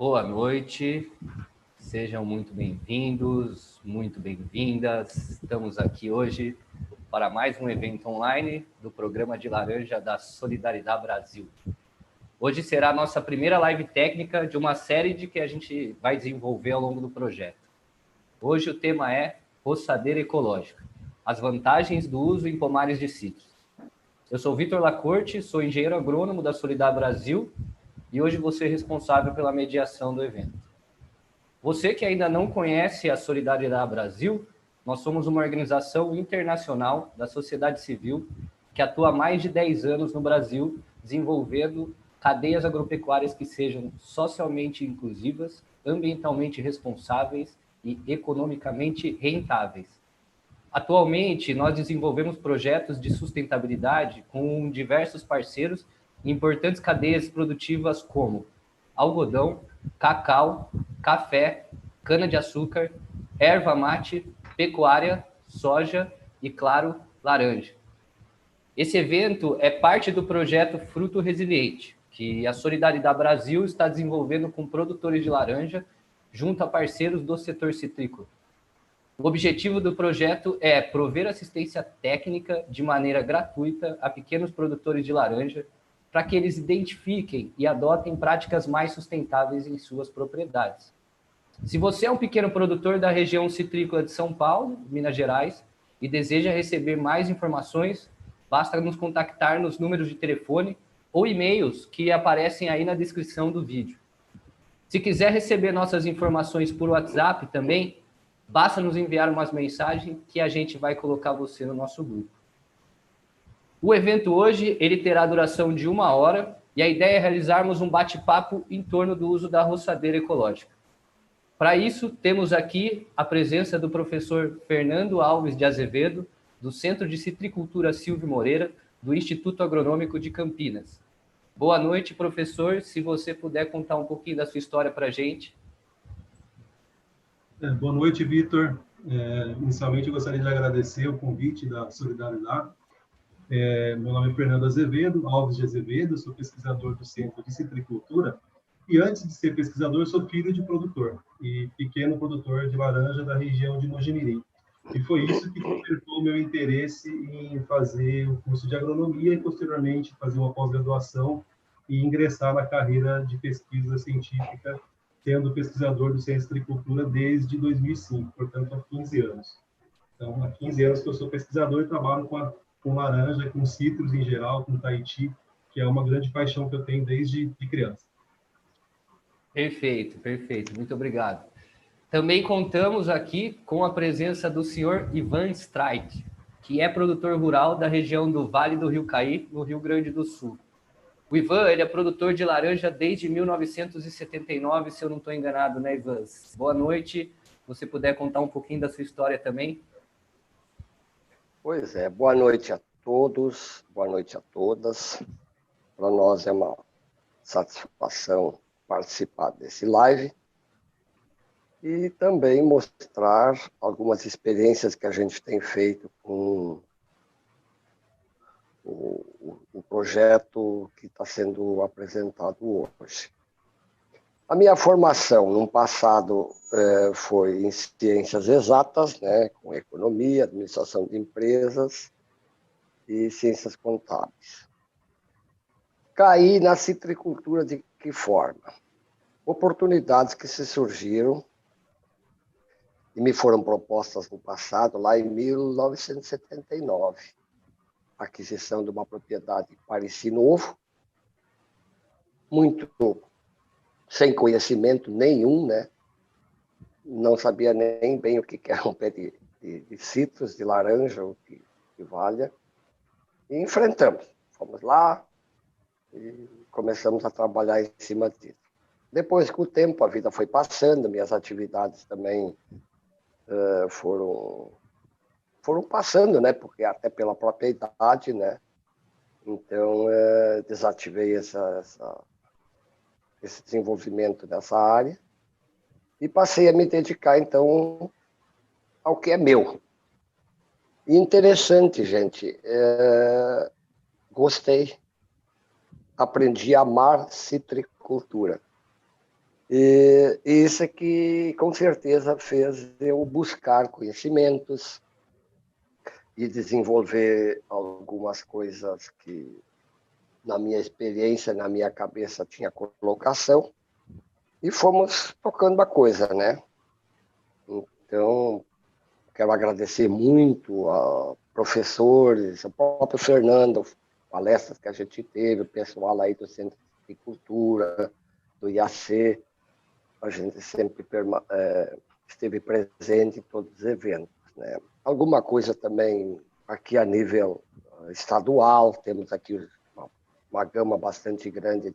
Boa noite, sejam muito bem-vindos, muito bem-vindas. Estamos aqui hoje para mais um evento online do Programa de Laranja da Solidariedade Brasil. Hoje será a nossa primeira live técnica de uma série que a gente vai desenvolver ao longo do projeto. Hoje o tema é roçadeira ecológica, as vantagens do uso em pomares de citros. Eu sou Vitor Lacorte, sou engenheiro agrônomo da Solidariedade Brasil e hoje vou ser responsável pela mediação do evento. Você que ainda não conhece a Solidariedade Brasil, nós somos uma organização internacional da sociedade civil que atua há mais de 10 anos no Brasil, desenvolvendo cadeias agropecuárias que sejam socialmente inclusivas, ambientalmente responsáveis e economicamente rentáveis. Atualmente, nós desenvolvemos projetos de sustentabilidade com diversos parceiros em importantes cadeias produtivas como algodão, cacau, café, cana-de-açúcar, erva mate, pecuária, soja e, claro, laranja. Esse evento é parte do projeto Fruto Resiliente, que a Solidariedade Brasil está desenvolvendo com produtores de laranja junto a parceiros do setor citrícola. O objetivo do projeto é prover assistência técnica de maneira gratuita a pequenos produtores de laranja para que eles identifiquem e adotem práticas mais sustentáveis em suas propriedades. Se você é um pequeno produtor da região citrícola de São Paulo, Minas Gerais, e deseja receber mais informações, basta nos contactar nos números de telefone ou e-mails que aparecem aí na descrição do vídeo. Se quiser receber nossas informações por WhatsApp também, basta nos enviar umas mensagens que a gente vai colocar você no nosso grupo. O evento hoje ele terá duração de 1 hora e a ideia é realizarmos um bate-papo em torno do uso da roçadeira ecológica. Para isso, temos aqui a presença do professor Fernando Alves de Azevedo, do Centro de Citricultura Silvio Moreira, do Instituto Agronômico de Campinas. Boa noite, professor. Se você puder contar um pouquinho da sua história para a gente. Boa noite, Vitor. Inicialmente, eu gostaria de agradecer o convite da Solidariedade. Meu nome é Fernando Azevedo, Alves de Azevedo, sou pesquisador do Centro de Citricultura e, antes de ser pesquisador, sou filho de produtor e pequeno produtor de laranja da região de Mojimirim. E foi isso que despertou o meu interesse em fazer o curso de agronomia e, posteriormente, fazer uma pós-graduação e ingressar na carreira de pesquisa científica, sendo pesquisador do Centro de Citricultura desde 2005, portanto, há 15 anos. Então, há 15 anos que eu sou pesquisador e trabalho com laranja, com citros em geral, com Tahiti, que é uma grande paixão que eu tenho desde criança. Perfeito, perfeito. Muito obrigado. Também contamos aqui com a presença do senhor Ivan Streit, que é produtor rural da região do Vale do Rio Caí, no Rio Grande do Sul. O Ivan, ele é produtor de laranja desde 1979, se eu não estou enganado, né, Ivan? Boa noite. Se você puder contar um pouquinho da sua história também. Pois é, boa noite a todos, boa noite a todas. Para nós é uma satisfação participar desse live e também mostrar algumas experiências que a gente tem feito com o projeto que está sendo apresentado hoje. A minha formação, no passado, foi em ciências exatas, né, com economia, administração de empresas e ciências contábeis. Caí na citricultura de que forma? Oportunidades que se surgiram e me foram propostas no passado, lá em 1979. Aquisição de uma propriedade em Pareci Novo, muito sem conhecimento nenhum, né? Não sabia nem bem o que era um pé de citros, de laranja, ou de valha. E enfrentamos. Fomos lá e começamos a trabalhar em cima disso. Depois, com o tempo, a vida foi passando, minhas atividades também foram passando, né? Porque até pela própria idade, né? Então, desativei esse desenvolvimento dessa área e passei a me dedicar, então, ao que é meu. E interessante, gente, gostei, aprendi a amar citricultura. E isso é que, com certeza, fez eu buscar conhecimentos e desenvolver algumas coisas que, na minha experiência, na minha cabeça, tinha colocação. E fomos tocando a coisa, né? Então, quero agradecer muito a professores, o próprio Fernando, palestras que a gente teve, o pessoal aí do Centro de Cultura, do IAC, a gente sempre esteve presente em todos os eventos, né? Alguma coisa também aqui a nível estadual, temos aqui uma gama bastante grande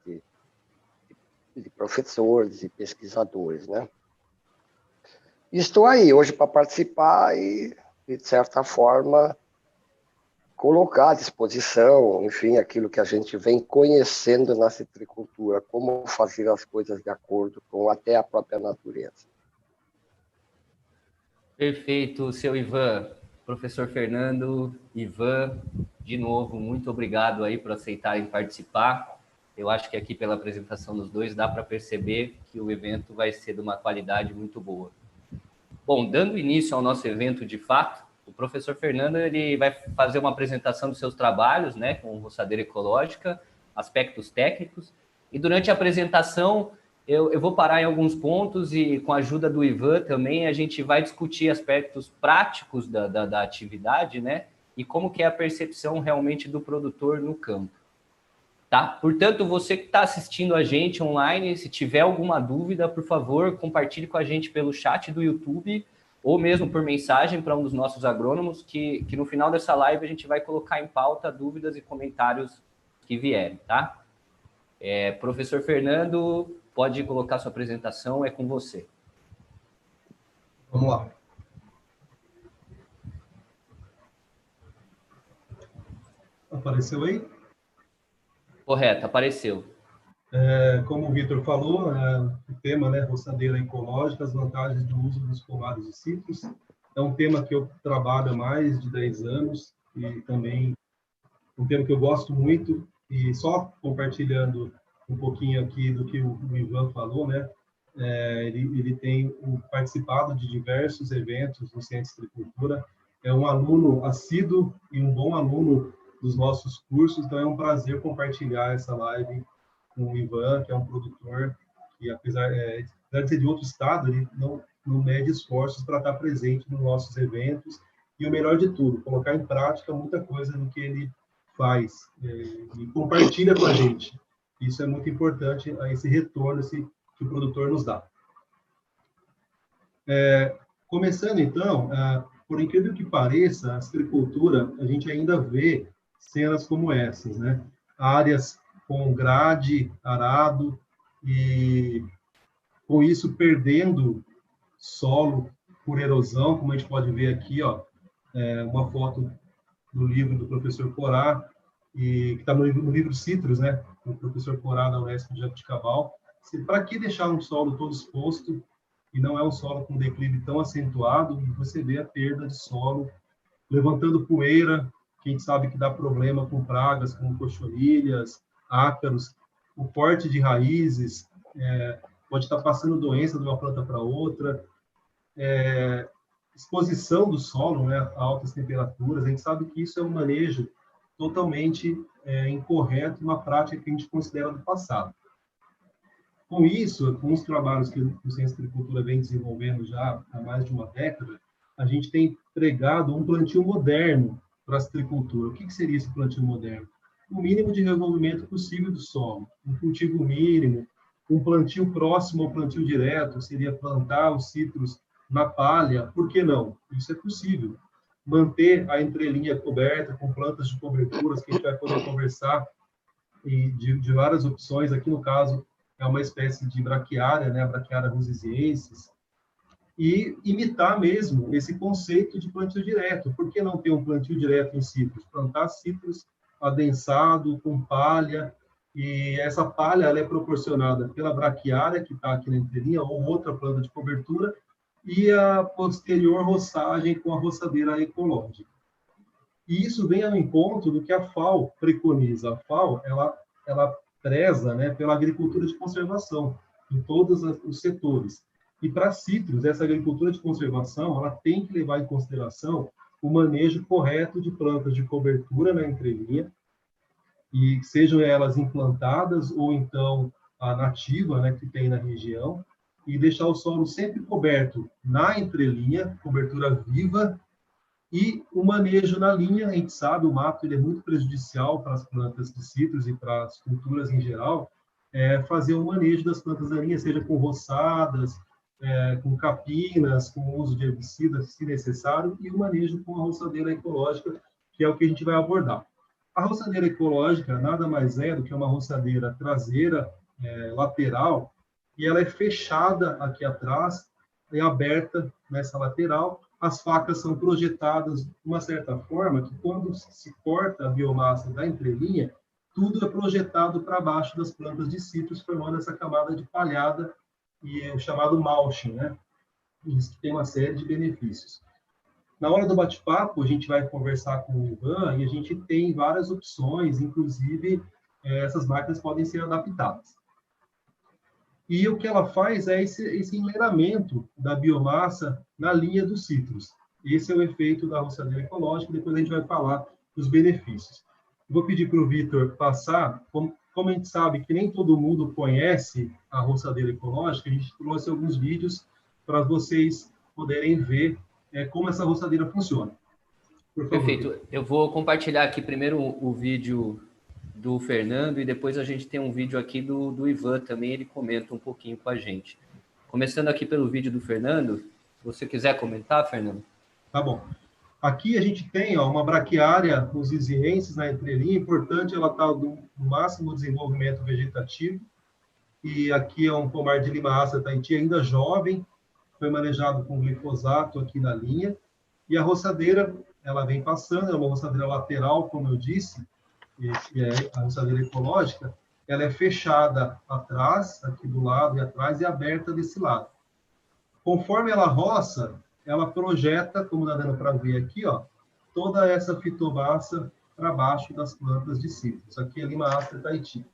de professores e pesquisadores, né? Estou aí hoje para participar e, de certa forma, colocar à disposição, enfim, aquilo que a gente vem conhecendo na citricultura, como fazer as coisas de acordo com até a própria natureza. Perfeito, seu Ivan. Professor Fernando, Ivan, de novo, muito obrigado aí por aceitarem participar. Eu acho que aqui pela apresentação dos dois dá para perceber que o evento vai ser de uma qualidade muito boa. Bom, dando início ao nosso evento de fato, o professor Fernando ele vai fazer uma apresentação dos seus trabalhos, né, com roçadeira ecológica, aspectos técnicos, e durante a apresentação eu vou parar em alguns pontos e com a ajuda do Ivan também a gente vai discutir aspectos práticos da atividade, né, e como que é a percepção realmente do produtor no campo. Tá? Portanto, você que está assistindo a gente online, se tiver alguma dúvida, por favor, compartilhe com a gente pelo chat do YouTube ou mesmo por mensagem para um dos nossos agrônomos, que no final dessa live a gente vai colocar em pauta dúvidas e comentários que vierem, tá? Professor Fernando, pode colocar sua apresentação, é com você. Vamos lá. Apareceu aí? Correto, apareceu. Como o Vitor falou, o tema, né, roçadeira ecológica, as vantagens do uso dos pomares de citros, é um tema que eu trabalho há mais de 10 anos e também um tema que eu gosto muito, e só compartilhando um pouquinho aqui do que o Ivan falou, né, ele tem participado de diversos eventos no Centro de Agricultura, é um aluno assíduo e um bom aluno dos nossos cursos, então é um prazer compartilhar essa live com o Ivan, que é um produtor que, apesar de ser de outro estado, ele não mede esforços para estar presente nos nossos eventos, e o melhor de tudo, colocar em prática muita coisa do que ele faz e compartilha com a gente. Isso é muito importante, esse retorno que o produtor nos dá. Começando, então, por incrível que pareça, a citricultura, a gente ainda vê cenas como essas, né? Áreas com grade, arado, e com isso perdendo solo por erosão, como a gente pode ver aqui, ó, uma foto do livro do professor Corá, e que está no livro Citros, né, do professor Corá da UESP de Jabuticabal. Para que deixar um solo todo exposto, e não é um solo com declive tão acentuado, e você vê a perda de solo, levantando poeira, que a gente sabe que dá problema com pragas, como cochonilhas, ácaros, o corte de raízes, pode estar passando doença de uma planta para outra, exposição do solo, né, a altas temperaturas. A gente sabe que isso é um manejo totalmente incorreto, uma prática que a gente considera do passado. Com isso, com os trabalhos que o Centro de Agricultura vem desenvolvendo já há mais de uma década, a gente tem pregado um plantio moderno para a citricultura. O que seria esse plantio moderno? O mínimo de revolvimento possível do solo, um cultivo mínimo, um plantio próximo ao plantio direto, seria plantar os citros na palha. Por que não? Isso é possível. Manter a entrelinha coberta com plantas de coberturas, que a gente vai poder conversar e de várias opções. Aqui, no caso, é uma espécie de braquiária, né, a braquiária rusesiensis, e imitar mesmo esse conceito de plantio direto. Por que não ter um plantio direto em citros? Plantar citros adensado, com palha, e essa palha ela é proporcionada pela braquiária, que está aqui na entrelinha, ou outra planta de cobertura, e a posterior roçagem com a roçadeira ecológica. E isso vem ao encontro do que a FAO preconiza. A FAO ela preza, né, pela agricultura de conservação. em todos os setores. E para citros, essa agricultura de conservação, ela tem que levar em consideração o manejo correto de plantas de cobertura na entrelinha, e sejam elas implantadas ou então a nativa, né, que tem na região, e deixar o solo sempre coberto na entrelinha, cobertura viva, e o manejo na linha. A gente sabe, o mato ele é muito prejudicial para as plantas de citros e para as culturas em geral. Fazer o manejo das plantas da linha, seja com roçadas, com capinas, com uso de herbicidas, se necessário, e o manejo com a roçadeira ecológica, que é o que a gente vai abordar. A roçadeira ecológica nada mais é do que uma roçadeira traseira, lateral, e ela é fechada aqui atrás, é aberta nessa lateral. As facas são projetadas de uma certa forma que, quando se corta a biomassa da entrelinha, tudo é projetado para baixo das plantas de citros, formando essa camada de palhada, e é o chamado mulching, né? Isso que tem uma série de benefícios. Na hora do bate-papo, a gente vai conversar com o Ivan e a gente tem várias opções, inclusive essas máquinas podem ser adaptadas. E o que ela faz é esse enleiramento da biomassa na linha dos citros. Esse é o efeito da roçadeira ecológica, depois a gente vai falar dos benefícios. Vou pedir para o Vitor passar, como a gente sabe que nem todo mundo conhece a roçadeira ecológica, a gente trouxe alguns vídeos para vocês poderem ver como essa roçadeira funciona. Por favor. Perfeito. Eu vou compartilhar aqui primeiro o vídeo do Fernando, e depois a gente tem um vídeo aqui do Ivan também, ele comenta um pouquinho com a gente. Começando aqui pelo vídeo do Fernando, se você quiser comentar, Fernando. Tá bom. Aqui a gente tem uma braquiária usisiensis na entrelinha, importante ela estar no máximo desenvolvimento vegetativo, e aqui é um pomar de limaça Tahiti ainda jovem, foi manejado com glifosato aqui na linha, e a roçadeira, ela vem passando, é uma roçadeira lateral, como eu disse, que é a roçadeira ecológica, ela é fechada atrás, aqui do lado e atrás, e aberta desse lado. Conforme ela roça, ela projeta, como dá dando para ver aqui, ó, toda essa fitomassa para baixo das plantas de citros. Aqui é Limaastra Tahiti.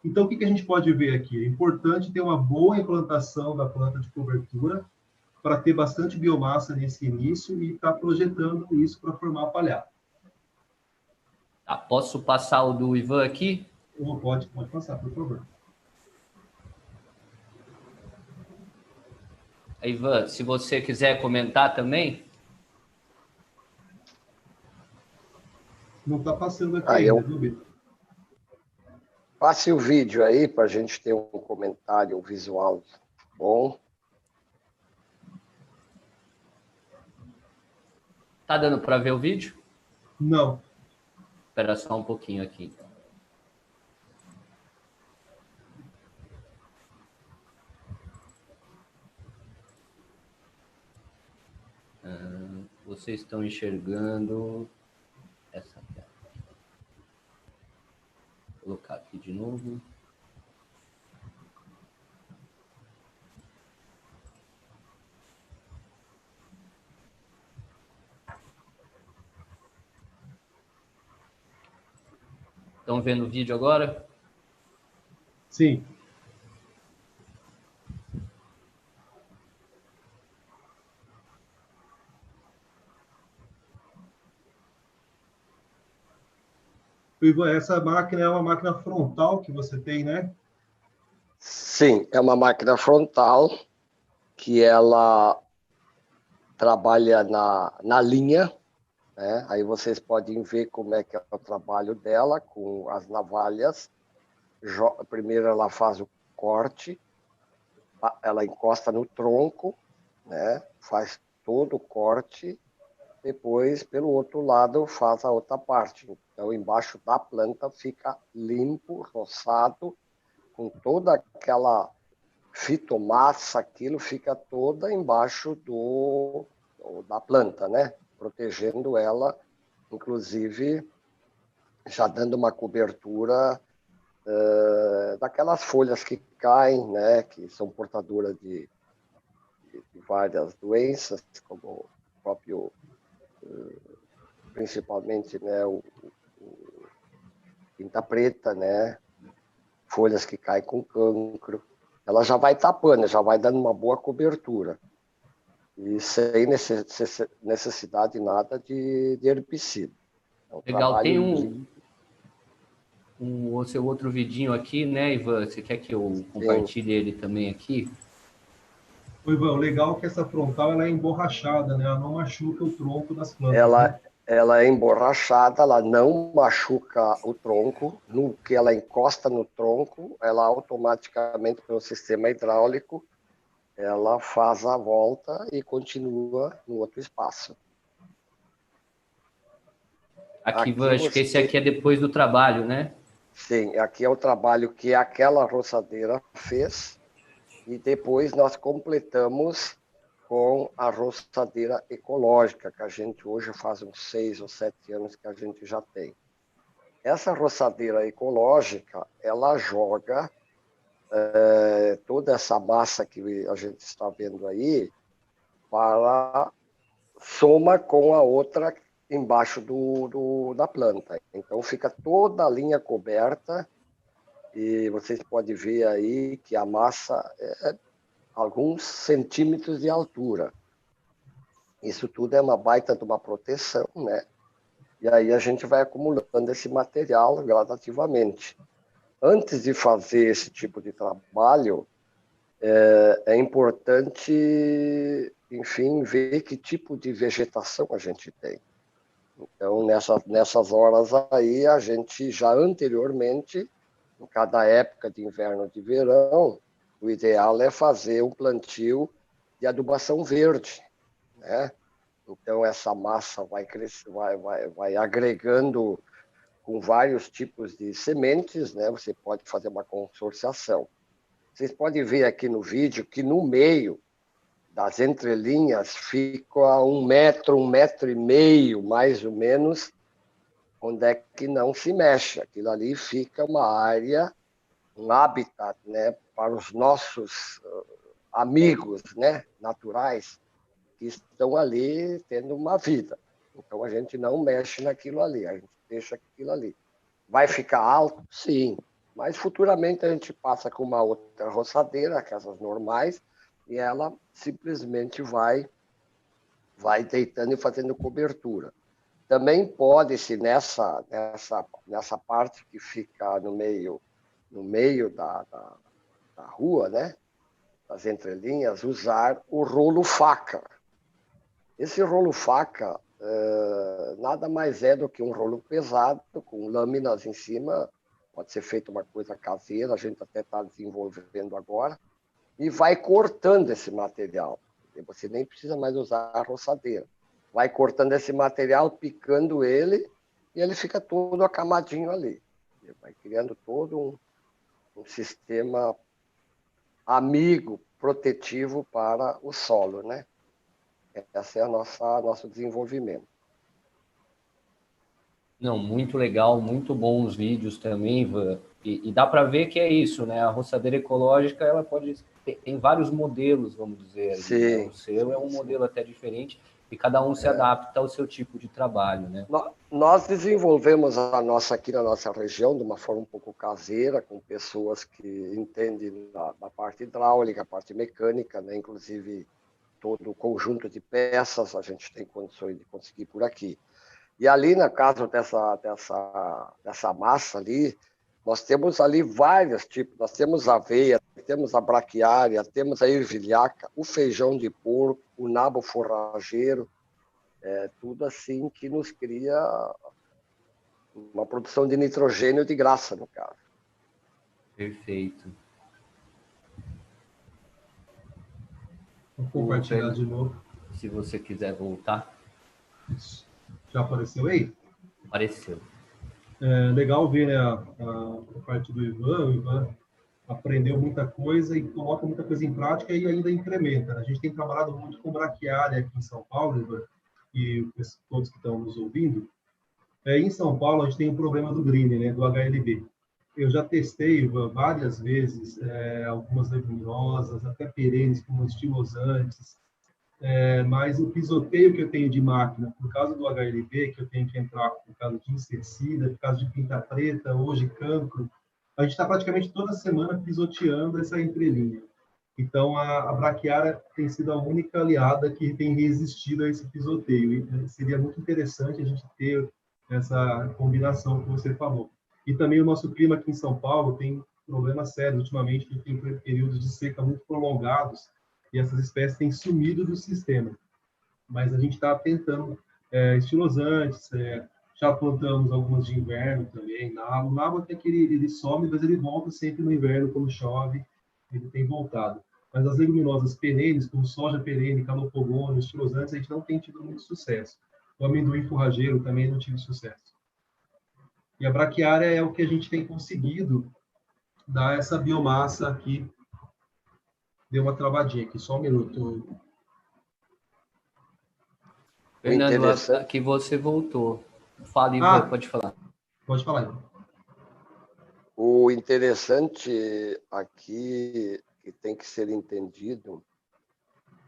Então, o que a gente pode ver aqui? É importante ter uma boa implantação da planta de cobertura para ter bastante biomassa nesse início e estar projetando isso para formar palhada. Tá, posso passar o do Ivan aqui? Pode passar, por favor. Ivan, se você quiser comentar também. Não está passando aqui ainda, viu, Vitor? Passe o vídeo aí para a gente ter um comentário visual bom. Tá dando para ver o vídeo? Não. Espera só um pouquinho aqui, então. Vocês estão enxergando essa tela. Vou colocar aqui de novo. Estão vendo o vídeo agora? Sim. Essa máquina é uma máquina frontal que você tem, né? Sim, é uma máquina frontal que ela trabalha na linha, né? Aí vocês podem ver como é que é o trabalho dela com as navalhas. Primeiro ela faz o corte, ela encosta no tronco, né? Faz todo o corte, depois pelo outro lado faz a outra parte. Então embaixo da planta fica limpo, roçado, com toda aquela fitomassa, aquilo fica toda embaixo da planta, né? Protegendo ela, inclusive já dando uma cobertura daquelas folhas que caem, né? Que são portadoras de várias doenças, como o próprio, principalmente, né? O pinta preta, né? Folhas que caem com cancro. ela já vai tapando, já vai dando uma boa cobertura. E sem necessidade nada de herbicida. É um Legal, trabalho tem o seu outro vidinho aqui, né, Ivan? Você quer que eu compartilhe ele também aqui? Oi, Ivan, o legal é que essa frontal ela é emborrachada, né? Ela não machuca o tronco das plantas, ela, né? ela é emborrachada, ela não machuca o tronco. No que ela encosta no tronco, ela automaticamente, pelo sistema hidráulico, ela faz a volta e continua no outro espaço. Aqui, Ivan, acho que esse aqui é depois do trabalho, né? Sim, aqui é o trabalho que aquela roçadeira fez e depois nós completamos com a roçadeira ecológica, que a gente hoje faz uns 6 ou 7 anos que a gente já tem. Essa roçadeira ecológica, ela joga toda essa massa que a gente está vendo aí para soma com a outra embaixo da planta. Então fica toda a linha coberta e vocês podem ver aí que a massa é alguns centímetros de altura. Isso tudo é uma baita de uma proteção, né? E aí a gente vai acumulando esse material gradativamente. Antes de fazer esse tipo de trabalho, é importante, enfim, ver que tipo de vegetação a gente tem. Então, nessas horas aí, a gente já anteriormente, em cada época de inverno e de verão, o ideal é fazer um plantio de adubação verde, né? Então, essa massa vai crescer, vai agregando com vários tipos de sementes, né? Você pode fazer uma consorciação. Vocês podem ver aqui no vídeo que no meio das entrelinhas fica 1 metro e meio, mais ou menos, onde é que não se mexe. Aquilo ali fica uma área, um habitat, né, para os nossos amigos, né, naturais, que estão ali tendo uma vida. Então, a gente não mexe naquilo ali, a gente deixa aquilo ali. Vai ficar alto? Sim, mas futuramente a gente passa com uma outra roçadeira, aquelas normais, e ela simplesmente vai deitando e fazendo cobertura. Também pode-se, nessa parte que fica no meio da rua, né, das entrelinhas, usar o rolo faca. Esse rolo faca nada mais é do que um rolo pesado, com lâminas em cima, pode ser feita uma coisa caseira, a gente até está desenvolvendo agora, e vai cortando esse material. Você nem precisa mais usar a roçadeira. Vai cortando esse material, picando ele, e ele fica todo acamadinho ali. Ele vai criando todo um sistema amigo, protetivo para o solo, né? Esse é nosso desenvolvimento. Não, muito legal, muito bons vídeos também, Ivan. E dá para ver que é isso, né? A roçadeira ecológica, ela tem vários modelos, vamos dizer. Sim, né? O seu é um modelo até diferente e cada um se adapta ao seu tipo de trabalho, né? Nós desenvolvemos a nossa aqui na nossa região de uma forma um pouco caseira, com pessoas que entendem da parte hidráulica, a parte mecânica, né? Inclusive todo o conjunto de peças a gente tem condições de conseguir por aqui. E ali, na casa dessa massa ali, nós temos ali vários tipos. Nós temos a aveia, temos a braquiária, temos a ervilhaca, o feijão de porco, o nabo forrageiro, tudo assim que nos cria uma produção de nitrogênio de graça, no caso. Perfeito. Vou compartilhar de novo. Se você quiser voltar. Isso. Já apareceu aí? Apareceu. Legal ver, né, a parte do Ivan. O Ivan aprendeu muita coisa e coloca muita coisa em prática e ainda incrementa. A gente tem trabalhado muito com braquiária aqui em São Paulo, Ivan, e todos que estão nos ouvindo. Em São Paulo, a gente tem um problema do green, né, do HLB. Eu já testei, Ivan, várias vezes algumas leguminosas, até perenes, como estimulantes, mas o pisoteio que eu tenho de máquina, por causa do HLB, que eu tenho que entrar por causa de inseticida, por causa de pinta preta, hoje cancro, a gente está praticamente toda semana pisoteando essa entrelinha. Então, a braquiária tem sido a única aliada que tem resistido a esse pisoteio. E seria muito interessante a gente ter essa combinação que você falou. E também o nosso clima aqui em São Paulo tem problemas sérios. Ultimamente, a gente tem períodos de seca muito prolongados e essas espécies têm sumido do sistema. Mas a gente está tentando estilosantes, já plantamos algumas de inverno também. O nabo até que ele some, mas ele volta sempre no inverno, quando chove, ele tem voltado. Mas as leguminosas perenes, como soja perene, calopogônio, estilosantes, a gente não tem tido muito sucesso. O amendoim forrageiro também não tive sucesso. E a braquiária é o que a gente tem conseguido dar essa biomassa aqui. Deu uma travadinha aqui, só um minuto. Fernando, aqui você voltou. Fale, pode falar. Pode falar. O interessante aqui, que tem que ser entendido,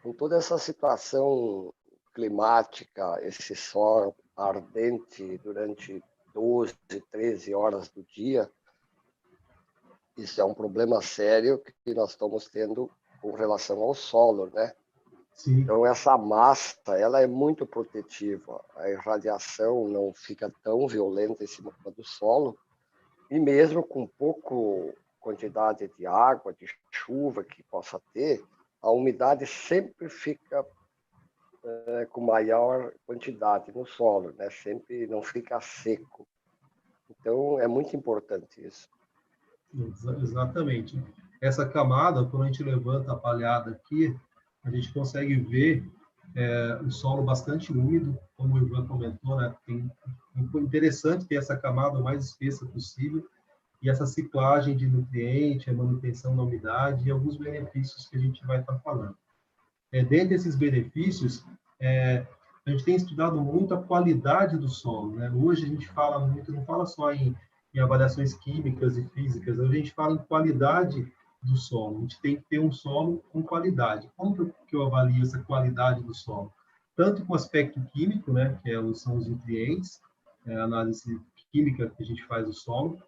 com toda essa situação climática, esse sol ardente durante 12, 13 horas do dia, isso é um problema sério que nós estamos tendo com relação ao solo, né? Sim. Então, essa massa, ela é muito protetiva. A irradiação não fica tão violenta em cima do solo. E mesmo com pouca quantidade de água, de chuva que possa ter, a umidade sempre fica com maior quantidade no solo, né? Sempre não fica seco. Então, é muito importante isso. Exatamente. Essa camada, quando a gente levanta a palhada aqui, a gente consegue ver o solo bastante úmido, como o Ivan comentou, né? Interessante ter essa camada o mais espessa possível, e essa ciclagem de nutriente, a manutenção da umidade e alguns benefícios que a gente vai estar falando. Dentro desses benefícios, a gente tem estudado muito a qualidade do solo, né? Hoje a gente fala muito, não fala só em avaliações químicas e físicas, hoje a gente fala em qualidade do solo. A gente tem que ter um solo com qualidade. Como que eu avalio essa qualidade do solo? Tanto com o aspecto químico, né, que são os nutrientes, a análise química que a gente faz do solo.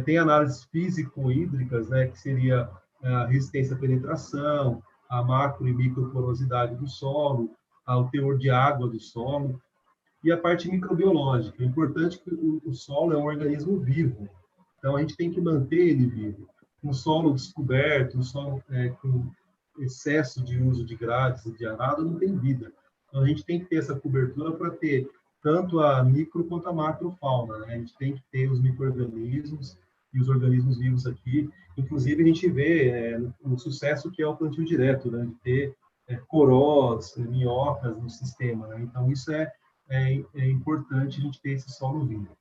Tem análises físico-hídricas, né, que seria a resistência à penetração, a macro e microporosidade do solo, o teor de água do solo, e a parte microbiológica. É importante que o solo é um organismo vivo, então a gente tem que manter ele vivo. Um solo descoberto, um solo com excesso de uso de grades e de arado, não tem vida. Então a gente tem que ter essa cobertura para ter tanto a micro quanto a macrofauna, né? A gente tem que ter os micro-organismos e os organismos vivos aqui. Inclusive, a gente vê o sucesso que é o plantio direto, né? De ter corós, minhocas no sistema, né? Então, isso é importante a gente ter esse solo vivo.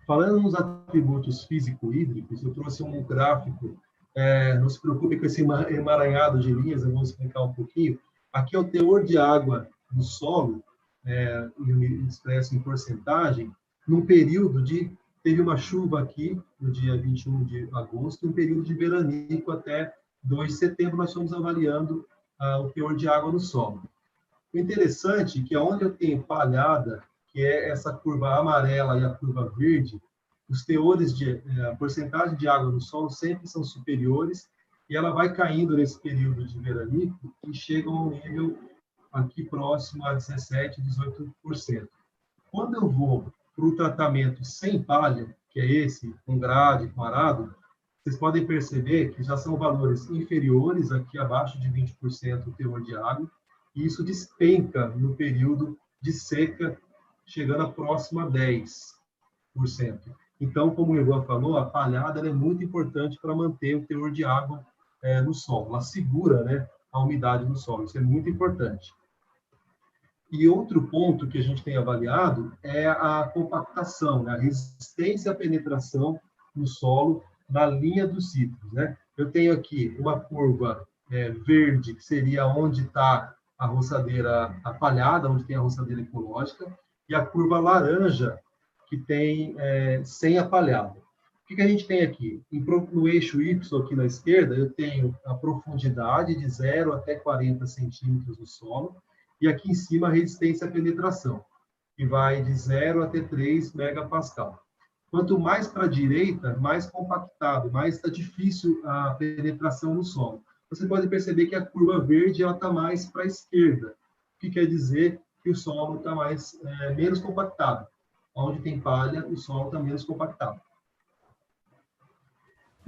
Falando nos atributos físico-hídricos, eu trouxe um gráfico, não se preocupe com esse emaranhado de linhas, eu vou explicar um pouquinho. Aqui é o teor de água do solo, expresso em porcentagem, num período teve uma chuva aqui, no dia 21 de agosto, um período de veranico até 2 de setembro, nós estamos avaliando o teor de água no solo. O interessante é que onde eu tenho palhada, que é essa curva amarela e a curva verde, os teores a porcentagem de água no solo sempre são superiores, e ela vai caindo nesse período de veranico e chega a um nível aqui próximo a 17%, 18%. Quando eu vou para o tratamento sem palha, que é esse, com grade, com arado, vocês podem perceber que já são valores inferiores, aqui abaixo de 20% o teor de água, e isso despenca no período de seca, chegando a próximo a 10%. Então, como o Ivan falou, a palhada é muito importante para manter o teor de água no solo. Ela segura, né, a umidade no solo, isso é muito importante. E outro ponto que a gente tem avaliado é a compactação, né? A resistência à penetração no solo na linha dos ciclos, né? Eu tenho aqui uma curva verde, que seria onde está a roçadeira, a palhada, onde tem a roçadeira ecológica, e a curva laranja, que tem sem a palhada. O que a gente tem aqui? No eixo Y, aqui na esquerda, eu tenho a profundidade de 0 até 40 centímetros no solo, e aqui em cima a resistência à penetração, que vai de 0 até 3 megapascal. Quanto mais para a direita, mais compactado, mais está difícil a penetração no solo. Você pode perceber que a curva verde está mais para a esquerda, o que quer dizer que o solo está menos compactado. Onde tem palha, o solo está menos compactado.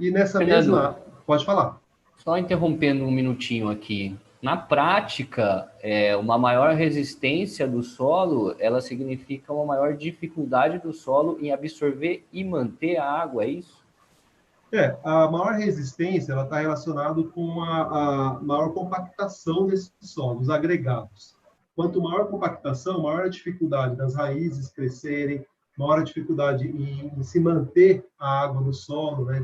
E nessa Fernando, mesma... Pode falar. só interrompendo um minutinho aqui. Na prática, uma maior resistência do solo, ela significa uma maior dificuldade do solo em absorver e manter a água, é isso? A maior resistência ela está relacionada com a maior compactação desse solo, dos agregados. Quanto maior a compactação, maior a dificuldade das raízes crescerem, maior a dificuldade em se manter a água no solo, né,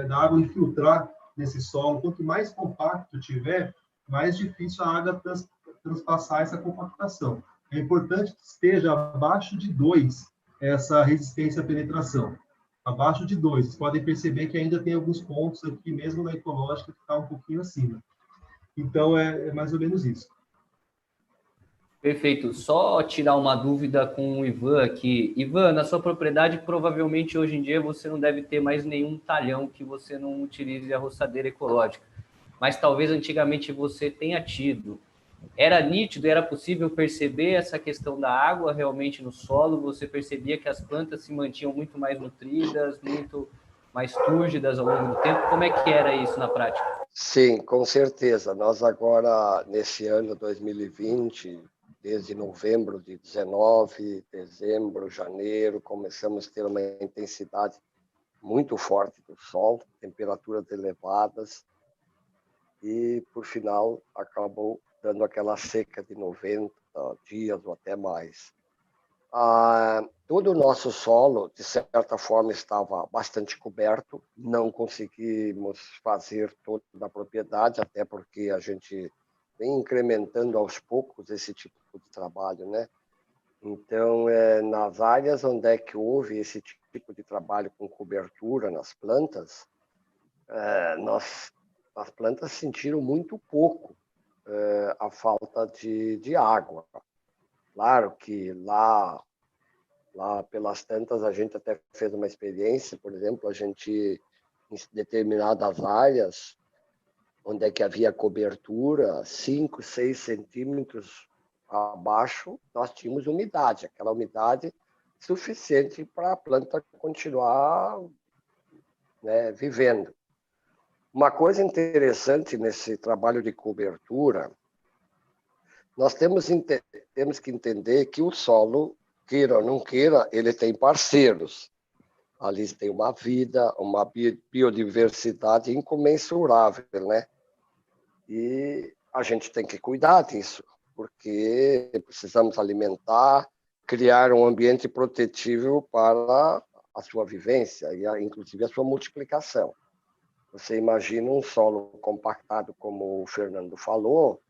da água infiltrar nesse solo. Quanto mais compacto tiver, mais difícil a água transpassar essa compactação. É importante que esteja abaixo de 2 essa resistência à penetração. Abaixo de 2. Vocês podem perceber que ainda tem alguns pontos aqui, mesmo na ecológica, que está um pouquinho acima. Então, é mais ou menos isso. Perfeito. Só tirar uma dúvida com o Ivan aqui. Ivan, na sua propriedade, provavelmente hoje em dia você não deve ter mais nenhum talhão que você não utilize a roçadeira ecológica. Mas talvez antigamente você tenha tido. Era nítido, era possível perceber essa questão da água realmente no solo? Você percebia que as plantas se mantinham muito mais nutridas, muito mais túrgidas ao longo do tempo? Como é que era isso na prática? Sim, com certeza. Nós agora, nesse ano 2020, desde novembro de 19, dezembro, janeiro, começamos a ter uma intensidade muito forte do sol, temperaturas elevadas, e, por final, acabou dando aquela seca de 90 dias ou até mais. Todo o nosso solo, de certa forma, estava bastante coberto, não conseguimos fazer toda a propriedade, até porque a gente vem incrementando aos poucos esse tipo de trabalho, né? Então, nas áreas onde é que houve esse tipo de trabalho com cobertura nas plantas, as plantas sentiram muito pouco a falta de água. Claro que lá pelas tantas, a gente até fez uma experiência, por exemplo, a gente, em determinadas áreas, onde é que havia cobertura, 5, 6 centímetros abaixo, nós tínhamos umidade, aquela umidade suficiente para a planta continuar, né, vivendo. Uma coisa interessante nesse trabalho de cobertura, nós temos que entender que o solo, queira ou não queira, ele tem parceiros. Ali tem uma vida, uma biodiversidade incomensurável, né? E a gente tem que cuidar disso, porque precisamos alimentar, criar um ambiente protetível para a sua vivência e, inclusive, a sua multiplicação. Você imagina um solo compactado, como o Fernando falou,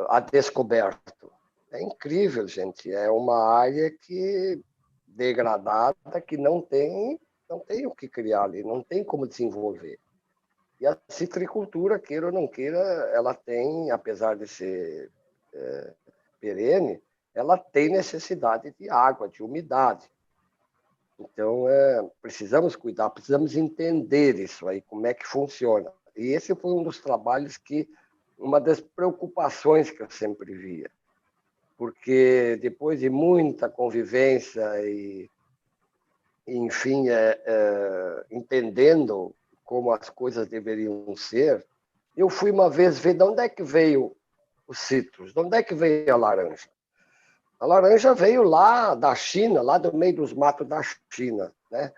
a descoberto. É incrível, gente. É uma área degradada que não tem o que criar ali, não tem como desenvolver. E a citricultura, queira ou não queira, ela tem, apesar de ser perene, ela tem necessidade de água, de umidade. Então, precisamos cuidar, precisamos entender isso aí, como é que funciona. E esse foi um dos trabalhos uma das preocupações que eu sempre via. Porque depois de muita convivência e enfim, entendendo como as coisas deveriam ser, eu fui uma vez ver de onde é que veio os citros, de onde é que veio a laranja. A laranja veio lá da China, lá do meio dos matos da China, né?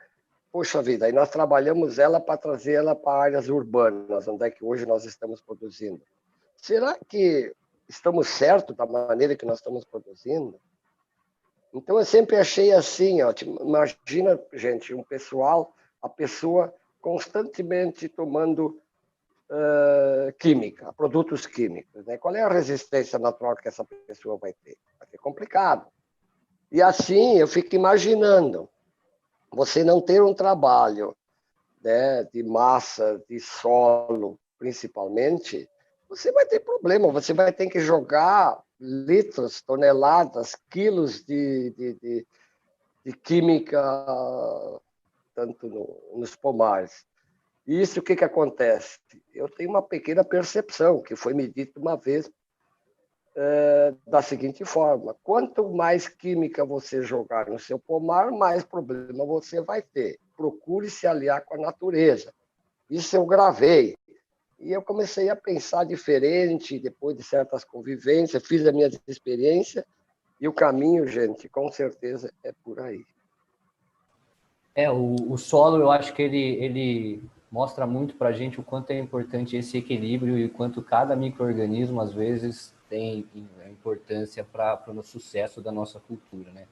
Poxa vida, aí nós trabalhamos ela para trazer ela para áreas urbanas, onde é que hoje nós estamos produzindo. Será que estamos certos da maneira que nós estamos produzindo? Então, eu sempre achei assim, ó, imagina, gente, a pessoa constantemente tomando química, produtos químicos, né? Qual é a resistência natural que essa pessoa vai ter? Vai ser complicado. E assim, eu fico imaginando, você não ter um trabalho, né, de massa, de solo, principalmente, você vai ter problema, você vai ter que jogar litros, toneladas, quilos de de química, tanto nos pomares. E isso, o que acontece? Eu tenho uma pequena percepção, que foi me dito uma vez, da seguinte forma: quanto mais química você jogar no seu pomar, mais problema você vai ter. Procure se aliar com a natureza. Isso eu gravei. E eu comecei a pensar diferente, depois de certas convivências, fiz a minha experiência, e o caminho, gente, com certeza é por aí. O solo, eu acho que ele mostra muito para a gente o quanto é importante esse equilíbrio e quanto cada micro-organismo, às vezes, tem importância para o sucesso da nossa cultura, né?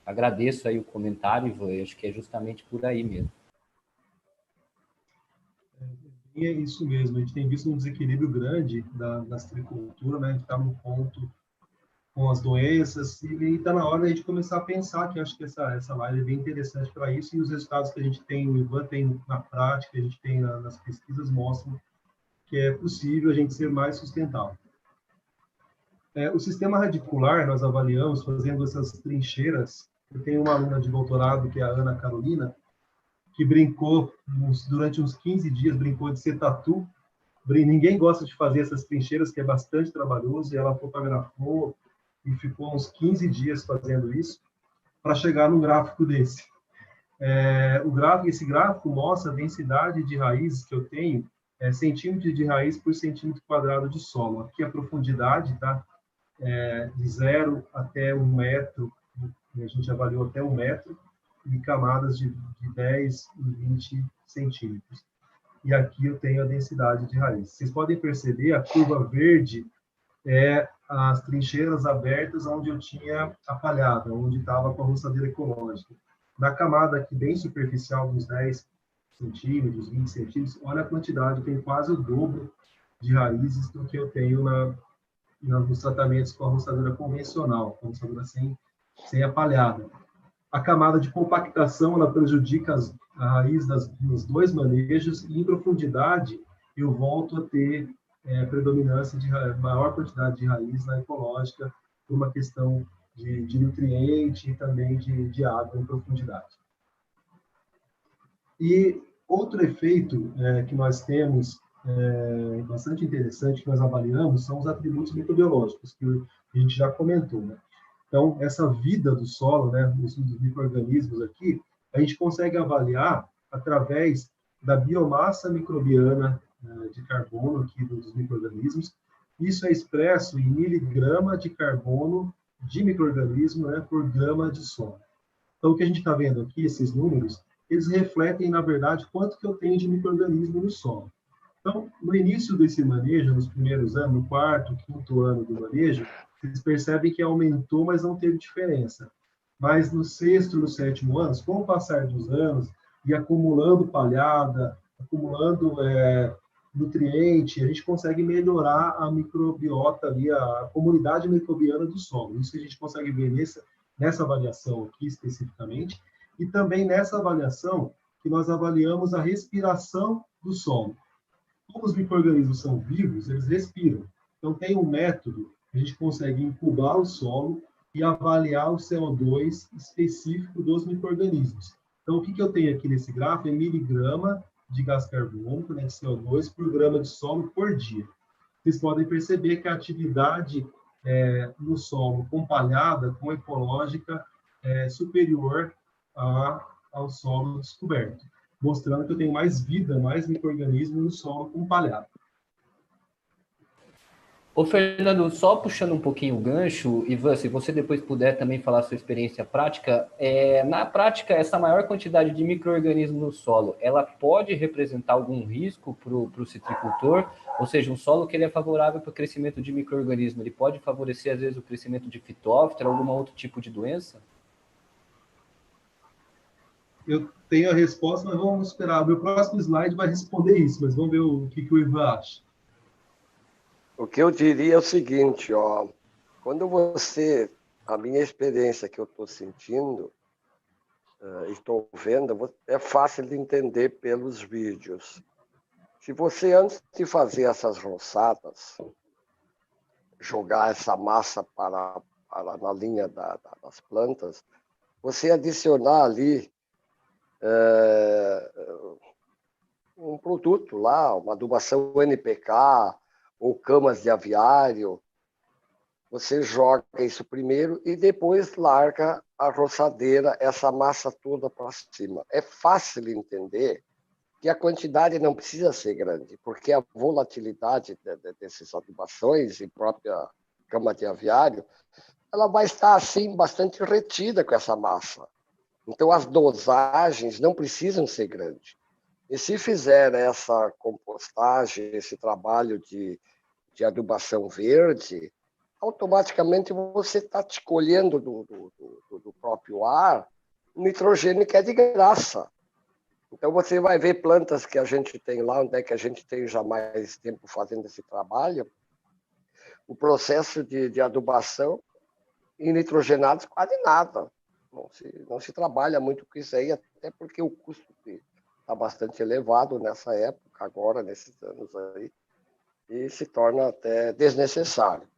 Agradeço aí o comentário, Ivan, eu acho que é justamente por aí mesmo. E é isso mesmo, a gente tem visto um desequilíbrio grande da citricultura, né? A gente está num ponto com as doenças, e está na hora de a gente começar a pensar, que eu acho que essa live é bem interessante para isso, e os resultados que a gente tem, o Ivan tem na prática, a gente tem nas pesquisas, mostram que é possível a gente ser mais sustentável. O sistema radicular, nós avaliamos fazendo essas trincheiras. Eu tenho uma aluna de doutorado, que é a Ana Carolina, que brincou, durante uns 15 dias, brincou de ser tatu. Ninguém gosta de fazer essas trincheiras, que é bastante trabalhoso, e ela fotografou e ficou uns 15 dias fazendo isso, para chegar num gráfico desse. Esse gráfico mostra a densidade de raízes que eu tenho, centímetro de raiz por centímetro quadrado de solo. Aqui a profundidade, tá? De 0 até 1 metro, a gente avaliou até 1 metro, e camadas de 10 e 20 centímetros. E aqui eu tenho a densidade de raiz. Vocês podem perceber, a curva verde é as trincheiras abertas onde eu tinha a palhada, onde estava com a roçadeira ecológica. Na camada aqui bem superficial, dos 10 centímetros, 20 centímetros, olha a quantidade, tem quase o dobro de raízes do que eu tenho nos tratamentos com a roçadora convencional, com a roçadora sem a palhada. A camada de compactação, ela prejudica a raiz nos dois manejos, e em profundidade eu volto a ter predominância de maior quantidade de raiz na ecológica, por uma questão de nutriente e também de água em profundidade. E outro efeito que nós temos, bastante interessante, que nós avaliamos, são os atributos microbiológicos, que a gente já comentou, né? Então, essa vida do solo, né, dos micro-organismos aqui, a gente consegue avaliar através da biomassa microbiana de carbono aqui dos micro-organismos. Isso é expresso em miligrama de carbono de micro-organismo, né, por grama de solo. Então, o que a gente está vendo aqui, esses números, eles refletem, na verdade, quanto que eu tenho de micro-organismo no solo. Então, no início desse manejo, nos primeiros anos, no quarto, quinto ano do manejo, vocês percebem que aumentou, mas não teve diferença. Mas no sexto e no sétimo ano, com o passar dos anos, e acumulando palhada, acumulando nutriente, a gente consegue melhorar a microbiota ali, a comunidade microbiana do solo. Isso a gente consegue ver nessa avaliação aqui especificamente, e também nessa avaliação que nós avaliamos a respiração do solo. Como os micro-organismos são vivos, eles respiram. Então, tem um método que a gente consegue incubar o solo e avaliar o CO2 específico dos micro-organismos. Então, o que eu tenho aqui nesse gráfico é miligrama de gás carbônico, né, de CO2, por grama de solo por dia. Vocês podem perceber que a atividade no solo com palhada, com ecológica, é superior ao solo descoberto, mostrando que eu tenho mais vida, mais micro-organismo no solo com palhada. Ô, Fernando, só puxando um pouquinho o gancho, Ivan, se você depois puder também falar a sua experiência prática, na prática, essa maior quantidade de micro-organismos no solo, ela pode representar algum risco para o citricultor? Ou seja, um solo que ele é favorável para o crescimento de micro-organismo, ele pode favorecer, às vezes, o crescimento de fitóftora, algum outro tipo de doença? Eu tenho a resposta, mas vamos esperar. O meu próximo slide vai responder isso, mas vamos ver o que o Ivan acha. O que eu diria é o seguinte, ó, a minha experiência que eu estou sentindo, estou vendo, é fácil de entender pelos vídeos. Se você, antes de fazer essas roçadas, jogar essa massa na linha das plantas, você adicionar ali um produto lá, uma adubação NPK ou camas de aviário, você joga isso primeiro e depois larga a roçadeira, essa massa toda para cima. É fácil entender que a quantidade não precisa ser grande, porque a volatilidade dessas adubações e própria cama de aviário, ela vai estar assim bastante retida com essa massa. Então as dosagens não precisam ser grandes. E se fizer essa compostagem, esse trabalho de adubação verde, automaticamente você está te colhendo do próprio ar nitrogênio que é de graça. Então você vai ver plantas que a gente tem lá, onde é que a gente tem já mais tempo fazendo esse trabalho, o processo de adubação em nitrogenados quase nada. Não se trabalha muito com isso aí, até porque o custo está bastante elevado nessa época, agora, nesses anos aí, e se torna até desnecessário.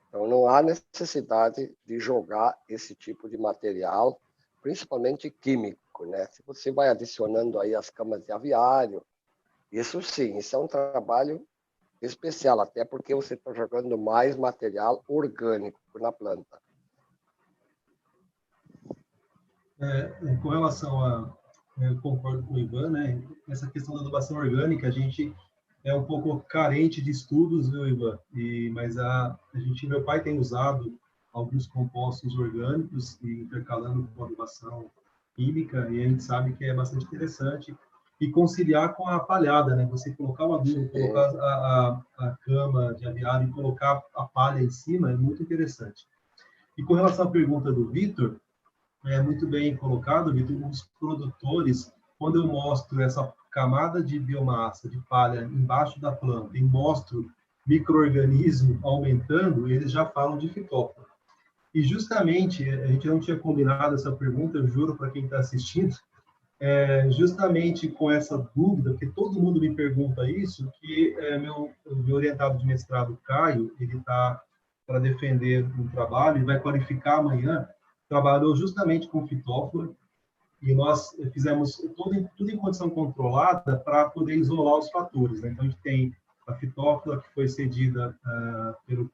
Então, não há necessidade de jogar esse tipo de material, principalmente químico, né? Se você vai adicionando aí as camas de aviário, isso sim, isso é um trabalho especial, até porque você está jogando mais material orgânico na planta. Com relação eu concordo com o Ivan, né? Essa questão da adubação orgânica, a gente é um pouco carente de estudos, viu, Ivan? Mas meu pai tem usado alguns compostos orgânicos e intercalando com adubação química, e a gente sabe que é bastante interessante. E conciliar com a palhada, né? Você colocar o adubo, colocar a cama de aviário e colocar a palha em cima é muito interessante. E com relação à pergunta do Vitor, muito bem colocado, Vitor, os produtores, quando eu mostro essa camada de biomassa, de palha embaixo da planta e mostro micro-organismo aumentando, eles já falam de fitófora. E justamente, a gente não tinha combinado essa pergunta, eu juro para quem está assistindo, justamente com essa dúvida, porque todo mundo me pergunta isso, que meu orientado de mestrado, Caio, ele está para defender um trabalho e vai qualificar amanhã, trabalhou justamente com fitófora, e nós fizemos tudo em condição controlada para poder isolar os fatores, né? Então, a gente tem a fitófora, que foi cedida pelo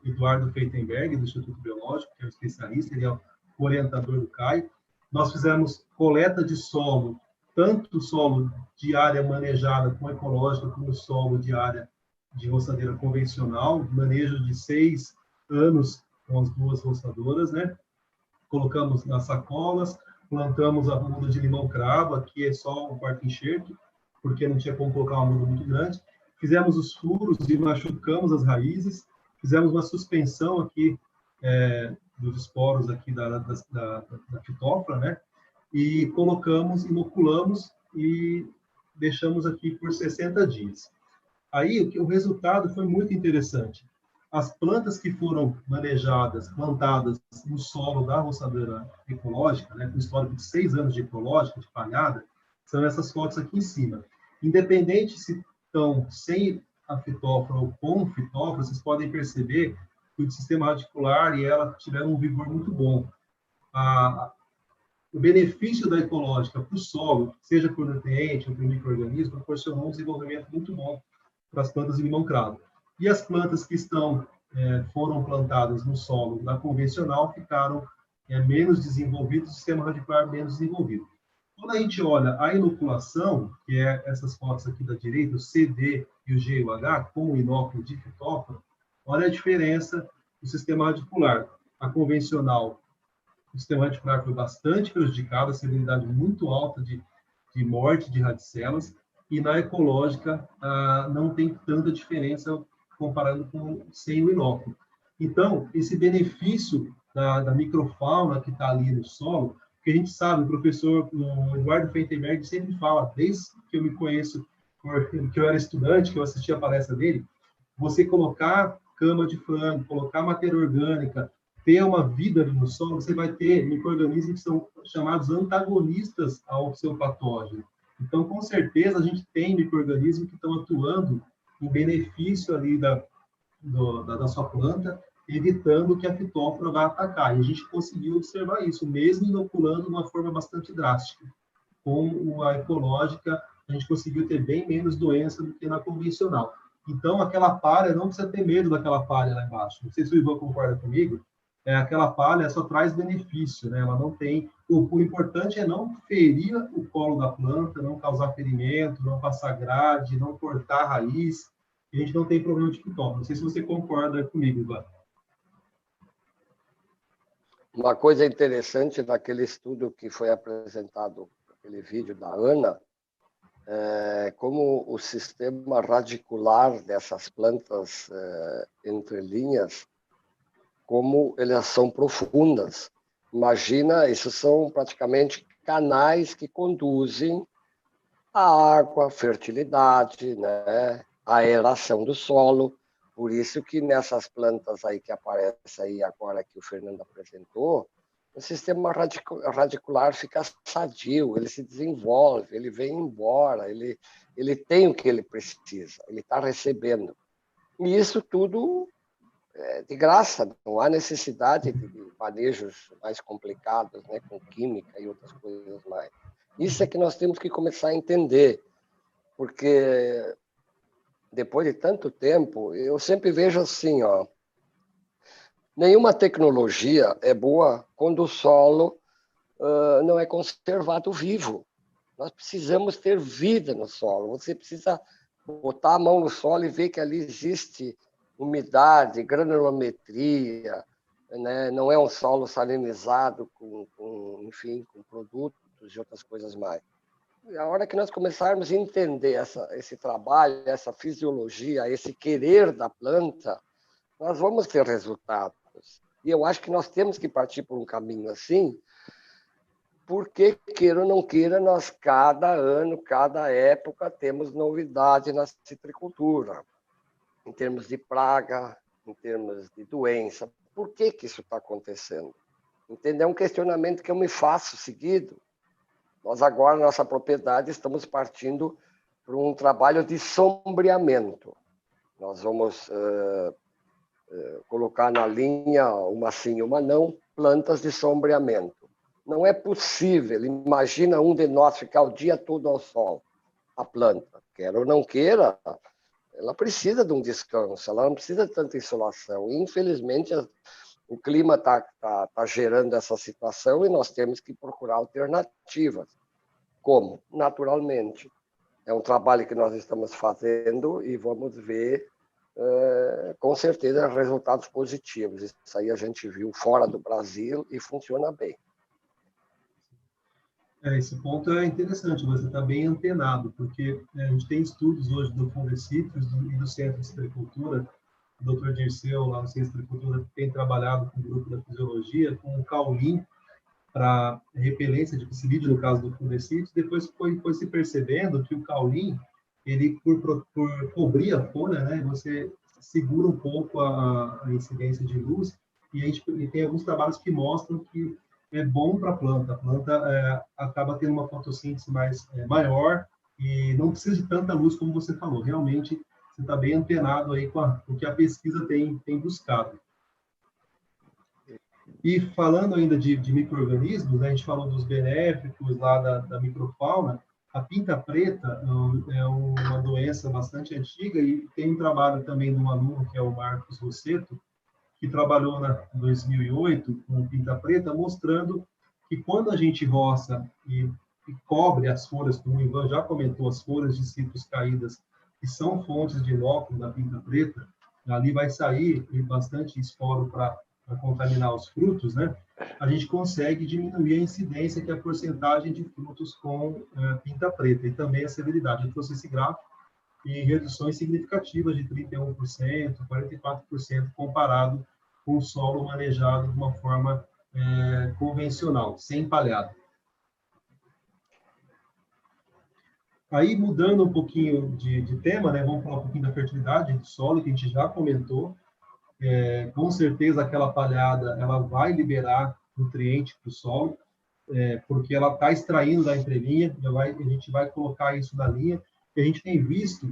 Eduardo Feitenberg, do Instituto Biológico, que é o especialista, ele é o orientador do Caio. Nós fizemos coleta de solo, tanto solo de área manejada com ecológica, como solo de área de roçadeira convencional, manejo de 6 anos com as 2 roçadoras, né? Colocamos nas sacolas, plantamos a muda de limão-cravo, aqui é só um quarto enxerto, porque não tinha como colocar uma muda muito grande. Fizemos os furos e machucamos as raízes, fizemos uma suspensão aqui dos esporos aqui da fitófora, né? E colocamos, inoculamos e deixamos aqui por 60 dias. Aí o resultado foi muito interessante. As plantas que foram manejadas, plantadas no solo da roçadeira ecológica, né, com histórico de 6 anos de ecológica, de palhada, são essas fotos aqui em cima. Independente se estão sem a fitófora ou com fitófora, vocês podem perceber que o sistema radicular e ela tiveram um vigor muito bom. O benefício da ecológica para o solo, seja por nutriente ou por micro-organismo, proporcionou um desenvolvimento muito bom para as plantas de limão-cravo. E as plantas que foram plantadas no solo da convencional ficaram menos desenvolvidas, o sistema radicular menos desenvolvido. Quando a gente olha a inoculação, que é essas fotos aqui da direita, o CD e o G e o H, com o inóculo de fitófora, olha a diferença do sistema radicular. A convencional, o sistema radicular foi bastante prejudicado, a severidade muito alta de morte de radicelas, e na ecológica não tem tanta diferença comparando com sem o inóculo. Então, esse benefício da microfauna que está ali no solo, que a gente sabe, o professor Eduardo Feitenberg sempre fala, desde que eu me conheço, que eu era estudante, que eu assistia a palestra dele, você colocar cama de frango, colocar matéria orgânica, ter uma vida ali no solo, você vai ter micro-organismos que são chamados antagonistas ao seu patógeno. Então, com certeza, a gente tem micro-organismos que estão atuando em benefício ali da sua planta evitando que a fitófora vá atacar. E a gente conseguiu observar isso, mesmo inoculando de uma forma bastante drástica. Com a ecológica, a gente conseguiu ter bem menos doença do que na convencional. Então, aquela palha, não precisa ter medo daquela palha lá embaixo. Não sei se o Ivan concorda comigo, aquela palha só traz benefício, né? Ela não tem... O importante é não ferir o colo da planta, não causar ferimento, não passar grade, não cortar a raiz. E a gente não tem problema de fitófora. Não sei se você concorda comigo, Ivan. Uma coisa interessante naquele estudo que foi apresentado, aquele vídeo da Ana, como o sistema radicular dessas plantas entre linhas, como elas são profundas. Imagina, isso são praticamente canais que conduzem a água, a fertilidade, né? A aeração do solo. Por isso que nessas plantas aí que aparecem aí agora que o Fernando apresentou, o sistema radicular fica sadio, ele se desenvolve, ele vem embora, ele tem o que ele precisa, ele está recebendo. E isso tudo é de graça, não há necessidade de manejos mais complicados, né, com química e outras coisas mais. Isso é que nós temos que começar a entender, porque depois de tanto tempo, eu sempre vejo assim, ó, nenhuma tecnologia é boa quando o solo não é conservado vivo. Nós precisamos ter vida no solo. Você precisa botar a mão no solo e ver que ali existe umidade, granulometria, né? Não é um solo salinizado enfim, com produtos e outras coisas mais. E a hora que nós começarmos a entender esse trabalho, essa fisiologia, esse querer da planta, nós vamos ter resultados. E eu acho que nós temos que partir por um caminho assim, porque, queira ou não queira, nós, cada ano, cada época, temos novidade na citricultura, em termos de praga, em termos de doença. Por que isso está acontecendo? Entendeu? É um questionamento que eu me faço seguido. Nós agora, na nossa propriedade, estamos partindo para um trabalho de sombreamento. Nós vamos colocar na linha, uma sim e uma não, plantas de sombreamento. Não é possível, imagina um de nós ficar o dia todo ao sol. A planta, quer ou não queira, ela precisa de um descanso, ela não precisa de tanta insolação. E, infelizmente, o clima está gerando essa situação e nós temos que procurar alternativas. Como? Naturalmente. É um trabalho que nós estamos fazendo e vamos ver, com certeza, resultados positivos. Isso aí a gente viu fora do Brasil e funciona bem. Esse ponto é interessante, você está bem antenado, porque a gente tem estudos hoje do Fundecitrus e do Centro de Citricultura. O Dr. Dirceu, lá no Centro de Citricultura, tem trabalhado com o grupo da fisiologia, com o caulim para repelência de psilídeo, no caso do Fundecitrus. Depois foi se percebendo que o caulim, ele, por cobrir a folha, né, você segura um pouco a incidência de luz, e tem alguns trabalhos que mostram que é bom para a planta acaba tendo uma fotossíntese maior e não precisa de tanta luz como você falou. Realmente, você está bem antenado aí com o que a pesquisa tem buscado. E falando ainda de micro-organismos, né, a gente falou dos benéficos lá da microfauna. A pinta preta é uma doença bastante antiga e tem um trabalho também de um aluno, que é o Marcos Rosseto, que trabalhou em 2008 com pinta preta, mostrando que quando a gente roça e cobre as folhas, como o Ivan já comentou, as folhas de citros caídas, que são fontes de inóculo da pinta preta, ali vai sair bastante esporo para contaminar os frutos, né? A gente consegue diminuir a incidência, que é a porcentagem de frutos com pinta preta, e também a severidade. Eu trouxe esse gráfico e reduções significativas de 31%, 44%, comparado com o solo manejado de uma forma convencional, sem palhado. Aí, mudando um pouquinho de tema, né, vamos falar um pouquinho da fertilidade do solo, que a gente já comentou. Com certeza, aquela palhada ela vai liberar nutriente para o solo, porque ela está extraindo da entrelinha, a gente vai colocar isso na linha. E a gente tem visto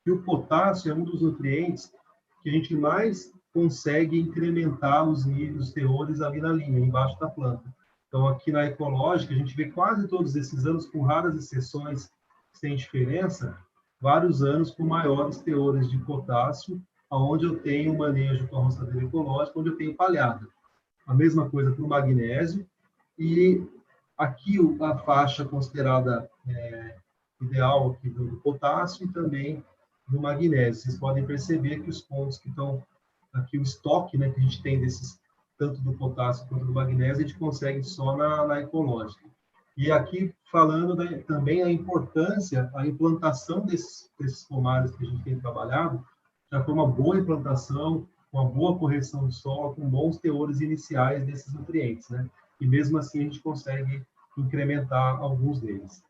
que o potássio é um dos nutrientes que a gente mais consegue incrementar os níveis, os teores ali na linha, embaixo da planta. Então, aqui na ecológica, a gente vê quase todos esses anos, com raras exceções, sem diferença, vários anos com maiores teores de potássio, onde eu tenho manejo com a roçadeira ecológica, onde eu tenho palhada. A mesma coisa para o magnésio, e aqui a faixa considerada ideal aqui do potássio e também do magnésio. Vocês podem perceber que os pontos que estão aqui, o estoque, né, que a gente tem desses, tanto do potássio quanto do magnésio, a gente consegue só na ecológica. E aqui falando também a importância, a implantação desses pomares que a gente tem trabalhado, já foi uma boa implantação, uma boa correção de solo, com bons teores iniciais desses nutrientes, né? E mesmo assim a gente consegue incrementar alguns deles.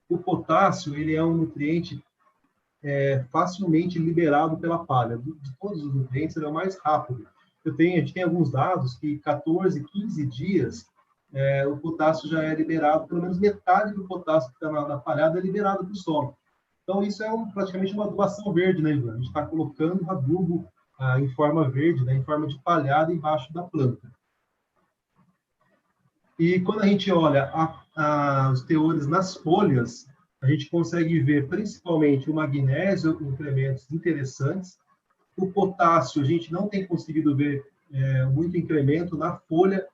O potássio, ele é um nutriente facilmente liberado pela palha. De todos os nutrientes, ele é o mais rápido. A gente tem alguns dados que 14, 15 dias o potássio já é liberado, pelo menos metade do potássio que está na palhada é liberado para o solo. Então, isso é praticamente uma adubação verde, né, Ivan? A gente está colocando adubo em forma verde, né, em forma de palhada embaixo da planta. E quando a gente olha os teores nas folhas, a gente consegue ver principalmente o magnésio, incrementos interessantes. O potássio, a gente não tem conseguido ver muito incremento na folha,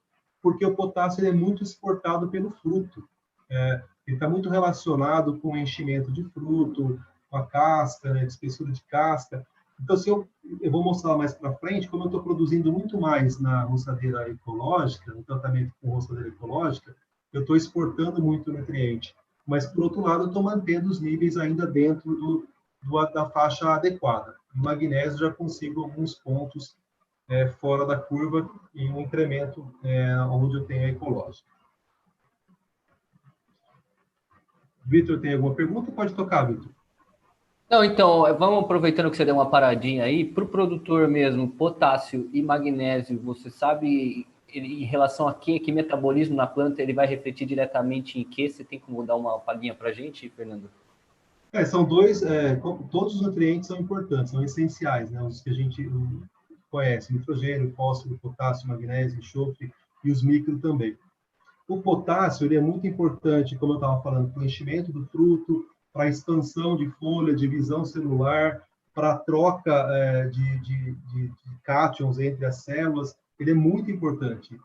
porque o potássio ele é muito exportado pelo fruto. Ele está muito relacionado com o enchimento de fruto, com a casca, né, espessura de casca. Então, se eu vou mostrar mais para frente, como eu estou produzindo muito mais na roçadeira ecológica, no tratamento com roçadeira ecológica, eu estou exportando muito nutriente. Mas, por outro lado, eu estou mantendo os níveis ainda dentro da faixa adequada. No magnésio, já consigo alguns pontos fora da curva e um incremento onde eu tenho a ecológica. Vitor, tem alguma pergunta? Pode tocar, Vitor. Não, então, vamos aproveitando que você deu uma paradinha aí, para o produtor mesmo, potássio e magnésio, você sabe em relação a que metabolismo na planta ele vai refletir diretamente em que? Você tem como dar uma palhinha para a gente, Fernando? São dois, todos os nutrientes são importantes, são essenciais, né? Os que a gente conhece, nitrogênio, fósforo, potássio, magnésio, enxofre e os micro também. O potássio ele é muito importante, como eu estava falando, para o enchimento do fruto, para a expansão de folha, divisão celular, para a troca de cátions entre as células. Ele é muito importante.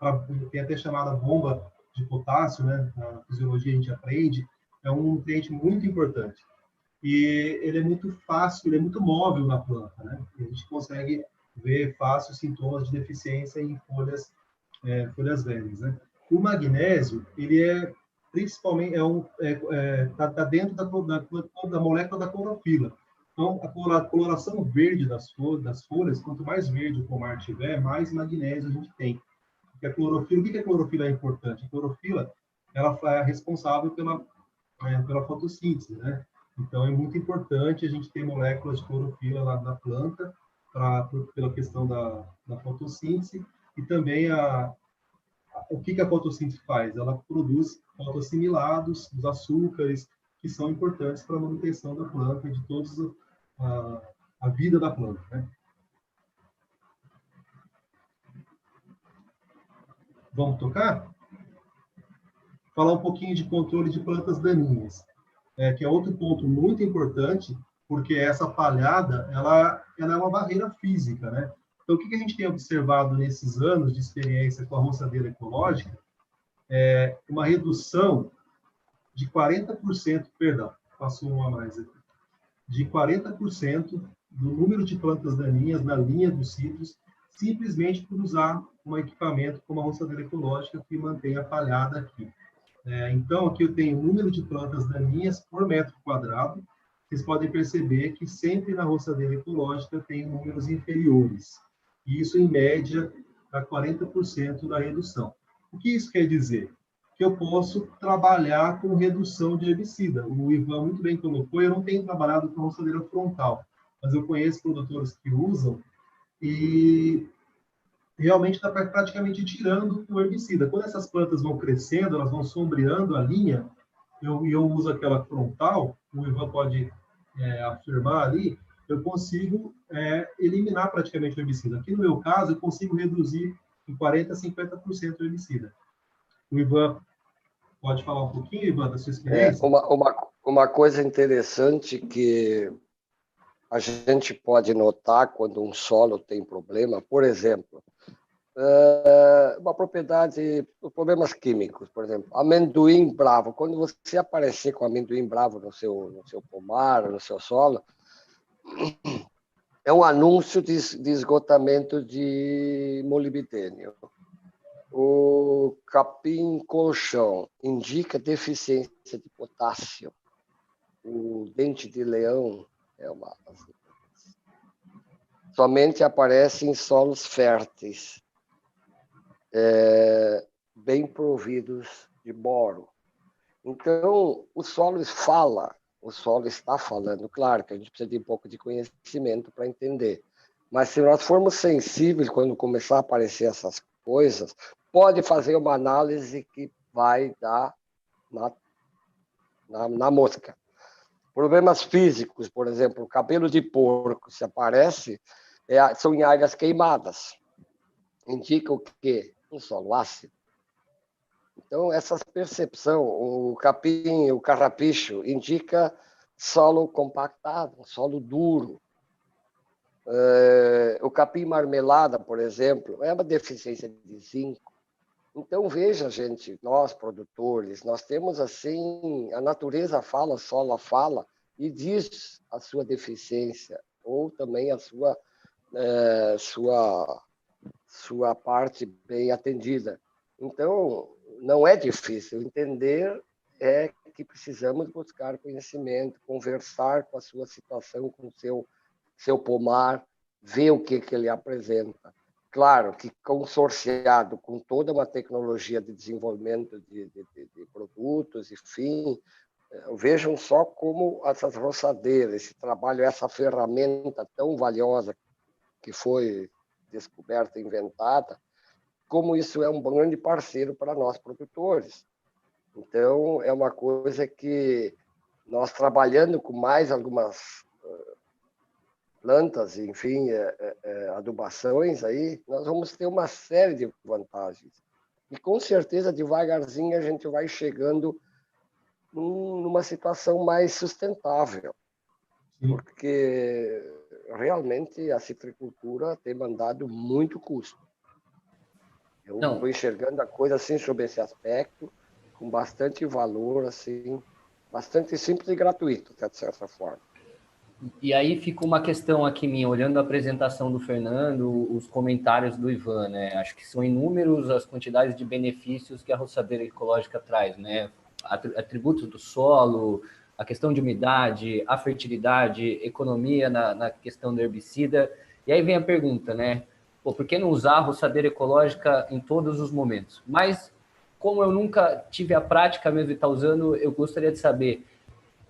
Tem até chamada bomba de potássio, né? Na fisiologia a gente aprende. É um nutriente muito importante. E ele é muito fácil, ele é muito móvel na planta, né? E a gente consegue ver fácil sintomas de deficiência em folhas velhas, né? O magnésio, ele é principalmente tá dentro da molécula da clorofila. Então, a coloração verde das folhas, quanto mais verde o pomar tiver, mais magnésio a gente tem. Porque a clorofila, por que a clorofila é importante? A clorofila, ela é responsável pela fotossíntese, né? Então, é muito importante a gente ter moléculas de clorofila lá na planta, pela questão da fotossíntese, e também o que a fotossíntese faz? Ela produz fotoassimilados, os açúcares, que são importantes para a manutenção da planta, de toda a vida da planta, né? Vamos tocar? Falar um pouquinho de controle de plantas daninhas, que é outro ponto muito importante, porque essa palhada, ela é uma barreira física, né? Então, o que a gente tem observado nesses anos de experiência com a roçadeira ecológica é uma redução de 40%, perdão, passou uma a mais aqui, de 40% do número de plantas daninhas na linha dos citros, simplesmente por usar um equipamento como a roçadeira ecológica que mantém a palhada aqui. Então, aqui eu tenho o número de plantas daninhas por metro quadrado. Vocês podem perceber que sempre na roçadeira ecológica tem números inferiores. E isso, em média, dá 40% da redução. O que isso quer dizer? Que eu posso trabalhar com redução de herbicida. O Ivan muito bem colocou, eu não tenho trabalhado com roçadeira frontal, mas eu conheço produtores que usam e realmente está praticamente tirando o herbicida. Quando essas plantas vão crescendo, elas vão sombreando a linha, eu uso aquela frontal, o Ivan pode afirmar ali, eu consigo eliminar praticamente o herbicida. Aqui no meu caso, eu consigo reduzir em 40% a 50% o herbicida. O Ivan pode falar um pouquinho, Ivan, da sua experiência? Uma coisa interessante que a gente pode notar quando um solo tem problema, por exemplo, uma propriedade, problemas químicos, por exemplo, amendoim bravo. Quando você aparecer com amendoim bravo no seu pomar, no seu solo, é um anúncio de esgotamento de molibdênio. O capim colchão indica deficiência de potássio. O dente de leão somente aparece em solos férteis, bem providos de boro. Então, o solo está falando. Claro que a gente precisa de um pouco de conhecimento para entender. Mas se nós formos sensíveis quando começar a aparecer essas coisas, pode fazer uma análise que vai dar na mosca. Problemas físicos, por exemplo, o cabelo de porco, se aparece, são em áreas queimadas. Indica o quê? Um solo ácido. Então, essa percepção, o capim, o carrapicho, indica solo compactado, solo duro. O capim marmelada, por exemplo, é uma deficiência de zinco. Então, veja, gente, nós, produtores, nós temos assim, a natureza fala, a solo fala, e diz a sua deficiência, ou também a sua parte bem atendida. Então, não é difícil entender, que precisamos buscar conhecimento, conversar com a sua situação, com o seu pomar, ver o que ele apresenta. Claro que consorciado com toda uma tecnologia de desenvolvimento de produtos, enfim, vejam só como essas roçadeiras, esse trabalho, essa ferramenta tão valiosa que foi descoberta, inventada, como isso é um grande parceiro para nós produtores. Então, é uma coisa que nós trabalhando com mais algumas plantas, enfim, adubações aí, nós vamos ter uma série de vantagens. E com certeza, devagarzinho, a gente vai chegando numa situação mais sustentável. Sim. Porque realmente a citricultura tem mandado muito custo. Eu estou enxergando a coisa assim sob esse aspecto, com bastante valor, assim, bastante simples e gratuito, de certa forma. E aí fica uma questão aqui minha, olhando a apresentação do Fernando, os comentários do Ivan, né? Acho que são inúmeros as quantidades de benefícios que a roçadeira ecológica traz, né? Atributos do solo, a questão de umidade, a fertilidade, economia na questão do herbicida. E aí vem a pergunta, né? Pô, por que não usar a roçadeira ecológica em todos os momentos? Mas, como eu nunca tive a prática mesmo de estar usando, eu gostaria de saber,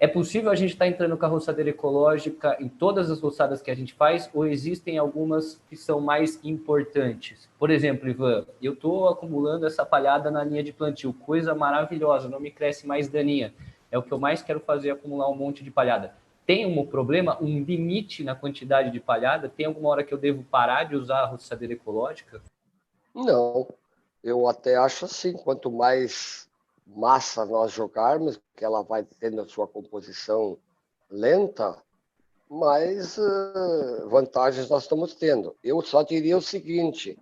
é possível a gente estar entrando com a roçadeira ecológica em todas as roçadas que a gente faz, ou existem algumas que são mais importantes? Por exemplo, Ivan, eu estou acumulando essa palhada na linha de plantio, coisa maravilhosa, não me cresce mais daninha. É o que eu mais quero fazer, acumular um monte de palhada. Tem um problema, um limite na quantidade de palhada? Tem alguma hora que eu devo parar de usar a roçadeira ecológica? Não, eu até acho assim, quanto mais massa nós jogarmos, que ela vai tendo a sua composição lenta, mais vantagens nós estamos tendo. Eu só diria o seguinte,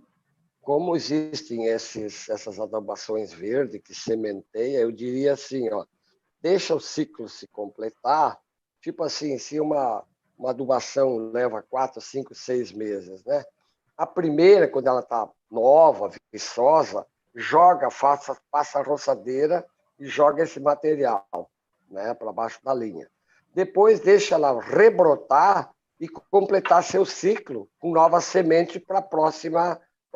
como existem essas adubações verdes que sementeia, eu diria assim, ó, deixa o ciclo se completar, tipo assim, se uma adubação leva 4, 5, 6 meses, né? A primeira, quando ela está nova, viçosa, passa a roçadeira e joga esse material, né, para baixo da linha. Depois deixa ela rebrotar e completar seu ciclo com novas sementes para a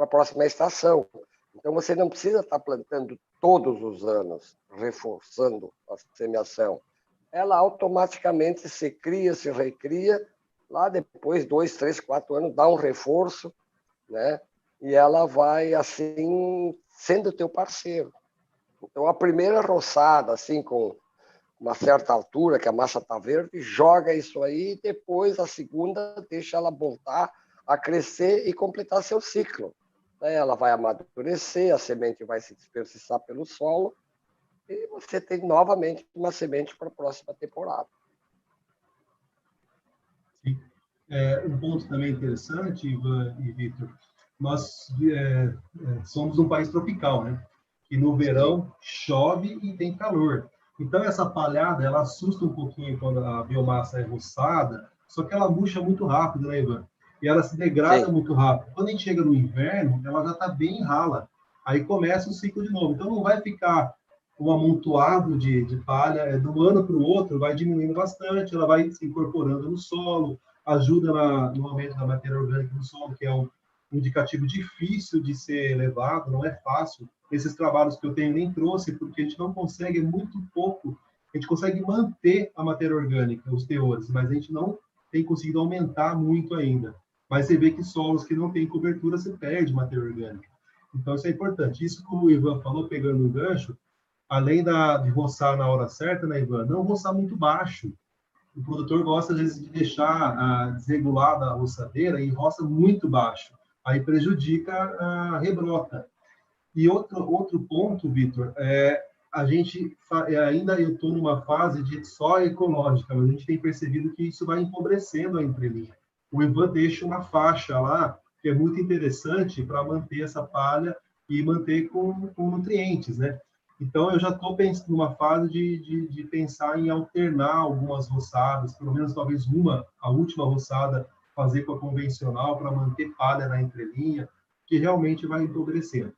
próxima estação. Então, você não precisa estar plantando todos os anos, reforçando a semeação. Ela automaticamente se cria, se recria, lá depois, 2, 3, 4 anos, dá um reforço, né? E ela vai, assim, sendo teu parceiro. Então, a primeira roçada, assim, com uma certa altura, que a massa está verde, joga isso aí e depois a segunda deixa ela voltar a crescer e completar seu ciclo. Ela vai amadurecer, a semente vai se dispersar pelo solo e você tem novamente uma semente para a próxima temporada. Sim. Um ponto também interessante, Ivan e Vitor, nós somos um país tropical, né? E no verão chove e tem calor. Então, essa palhada, ela assusta um pouquinho quando a biomassa é roçada, só que ela murcha muito rápido, né, Ivan? E ela se degrada muito rápido. Quando a gente chega no inverno, ela já está bem rala. Aí começa o ciclo de novo. Então, não vai ficar um amontoado de palha. De um ano para o outro, vai diminuindo bastante, ela vai se incorporando no solo, ajuda no aumento da matéria orgânica no solo, que é um indicativo difícil de ser levado, não é fácil. Esses trabalhos que eu tenho nem trouxe, porque a gente não consegue, muito pouco, a gente consegue manter a matéria orgânica, os teores, mas a gente não tem conseguido aumentar muito ainda. Mas você vê que solos que não têm cobertura, você perde matéria orgânica. Então, isso é importante. Isso que o Ivan falou, pegando o gancho, além de roçar na hora certa, né, Ivan? Não roçar muito baixo. O produtor gosta, às vezes, de deixar desregulada a roçadeira e roça muito baixo. Aí prejudica a rebrota. E outro ponto, Vitor, a gente ainda eu estou numa fase de só ecológica, mas a gente tem percebido que isso vai empobrecendo a entrelinha. O Ivan deixa uma faixa lá, que é muito interessante para manter essa palha e manter com nutrientes, né? Então, eu já estou pensando numa fase de pensar em alternar algumas roçadas, pelo menos talvez a última roçada, fazer com a convencional para manter palha na entrelinha, que realmente vai empobrecendo.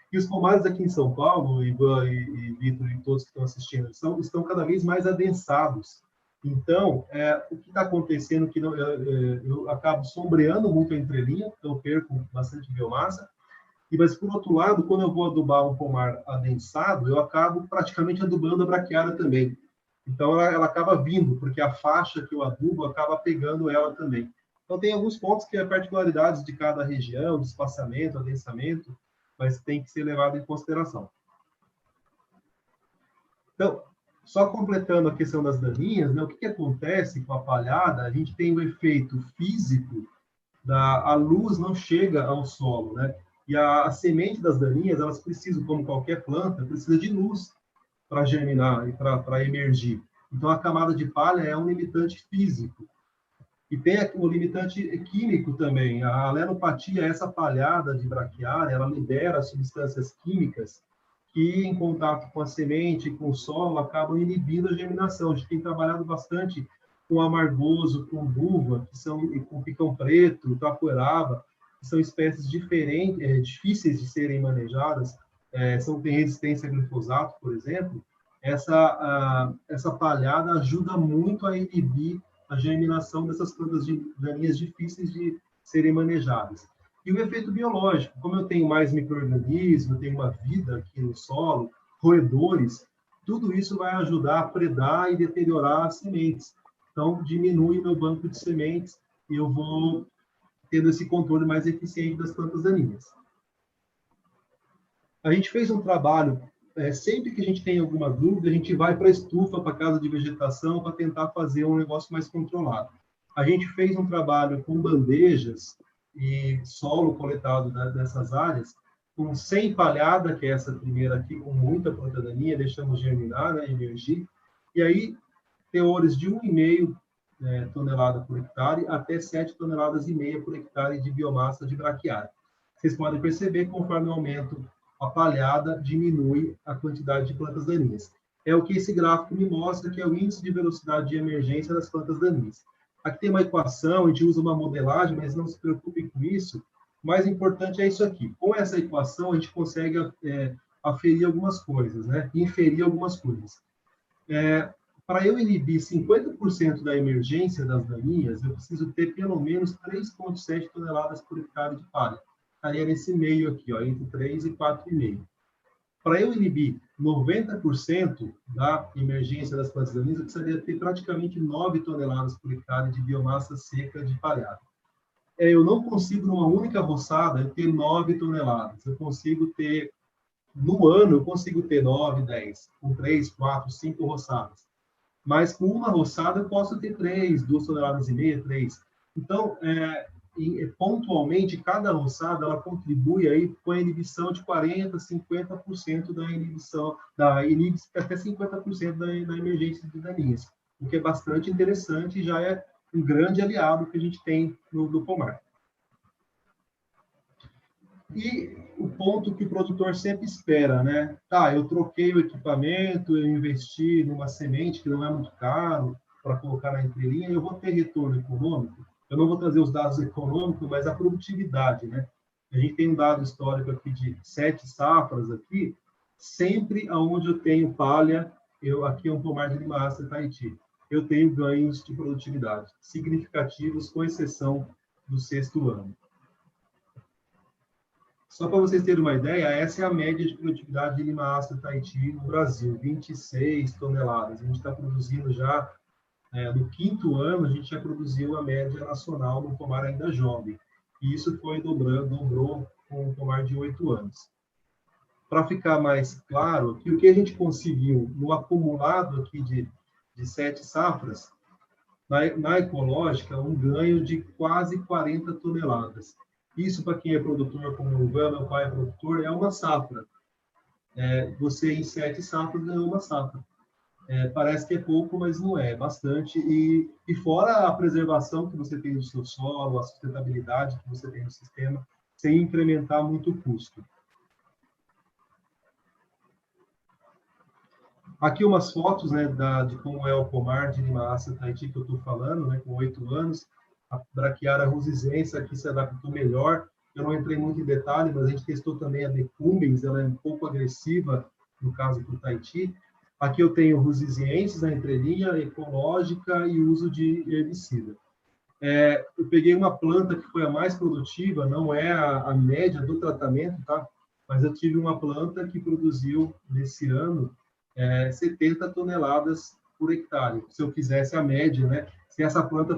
E os pomares aqui em São Paulo, Ivan e Vitor e todos que estão assistindo, estão cada vez mais adensados. Então, o que está acontecendo é que eu acabo sombreando muito a entrelinha, então eu perco bastante biomassa. Mas, por outro lado, quando eu vou adubar um pomar adensado, eu acabo praticamente adubando a braquiária também. Então, ela acaba vindo, porque a faixa que eu adubo acaba pegando ela também. Então, tem alguns pontos que é particularidades de cada região, de espaçamento, adensamento, mas tem que ser levado em consideração. Então, só completando a questão das daninhas, né, o que acontece com a palhada? A gente tem o efeito físico a luz não chega ao solo, né? E a semente das daninhas, elas precisam, como qualquer planta, precisa de luz para germinar e para emergir. Então, a camada de palha é um limitante físico. E tem o limitante químico também. A alenopatia, essa palhada de braquiária, ela libera substâncias químicas que, em contato com a semente, com o solo, acabam inibindo a germinação. A gente tem trabalhado bastante com amargoso, com buva, com picão preto, tapuerava, que são espécies diferentes, difíceis de serem manejadas, tem resistência a glifosato, por exemplo. Essa palhada ajuda muito a inibir a germinação dessas plantas daninhas difíceis de serem manejadas. E o efeito biológico, como eu tenho mais micro-organismos, eu tenho uma vida aqui no solo, roedores, tudo isso vai ajudar a predar e deteriorar as sementes. Então, diminui meu banco de sementes e eu vou tendo esse controle mais eficiente das plantas daninhas. A gente fez um trabalho, sempre que a gente tem alguma dúvida, a gente vai para a estufa, para a casa de vegetação, para tentar fazer um negócio mais controlado. A gente fez um trabalho com bandejas e solo coletado dessas áreas, com 100 palhada, que é essa primeira aqui, com muita planta daninha, deixamos germinar, né, emergir, e aí teores de 1,5 tonelada por hectare até 7,5 toneladas por hectare de biomassa de braquiária. Vocês podem perceber que, conforme o aumento a palhada, diminui a quantidade de plantas daninhas. É o que esse gráfico me mostra, que é o índice de velocidade de emergência das plantas daninhas. Aqui tem uma equação, a gente usa uma modelagem, mas não se preocupe com isso. O mais importante é isso aqui. Com essa equação, a gente consegue aferir algumas coisas, né? Inferir algumas coisas. Para eu inibir 50% da emergência das daninhas, eu preciso ter pelo menos 3,7 toneladas por hectare de palha. Estaria nesse meio aqui, ó, entre 3 e 4,5. Para eu inibir 90% da emergência das plantas daninhas, eu precisaria ter praticamente 9 toneladas por hectare de biomassa seca de palhada. Eu não consigo, numa única roçada, ter 9 toneladas. Eu consigo ter, no ano, eu consigo ter 9, 10, com 3, 4, 5 roçadas. Mas com uma roçada eu posso ter 3, 2,5 toneladas, 3. Então, pontualmente, cada roçada ela contribui aí com a inibição de 40%, 50% da inibição, até 50% da emergência de daninhas, o que é bastante interessante e já é um grande aliado que a gente tem no pomar. E o ponto que o produtor sempre espera, né? Tá, eu troquei o equipamento, eu investi numa semente que não é muito caro para colocar na entrelinha, eu vou ter retorno econômico? Eu não vou trazer os dados econômicos, mas a produtividade, né? A gente tem um dado histórico aqui de 7 safras aqui, sempre aonde eu tenho palha, aqui é um pomar de Limaça Tahiti, eu tenho ganhos de produtividade significativos, com exceção do 6º ano. Só para vocês terem uma ideia, essa é a média de produtividade de Limaça Tahiti no Brasil, 26 toneladas. A gente está produzindo já, no 5º ano, a gente já produziu a média nacional no pomar ainda jovem. E isso foi dobrou com o pomar de 8 anos. Para ficar mais claro, que o que a gente conseguiu no acumulado aqui de 7 safras, na ecológica, um ganho de quase 40 toneladas. Isso, para quem é produtor, como o Ivan, meu pai é produtor, é uma safra. Você, em 7 safras, ganhou uma safra. Parece que é pouco, mas não é. Bastante. E fora a preservação que você tem do seu solo, a sustentabilidade que você tem no sistema, sem incrementar muito o custo. Aqui umas fotos, né, de como é o pomar de Limaça Tahiti que eu estou falando, né, com 8 anos. A Brachiara rusizense aqui se adaptou melhor. Eu não entrei muito em detalhe, mas a gente testou também a decumbens, ela é um pouco agressiva, no caso do Tahiti. Aqui eu tenho rusizienses na entrelinha, ecológica e uso de herbicida. Eu peguei uma planta que foi a mais produtiva, não é a média do tratamento, tá? Mas eu tive uma planta que produziu, nesse ano, 70 toneladas por hectare. Se eu fizesse a média, né? Se essa planta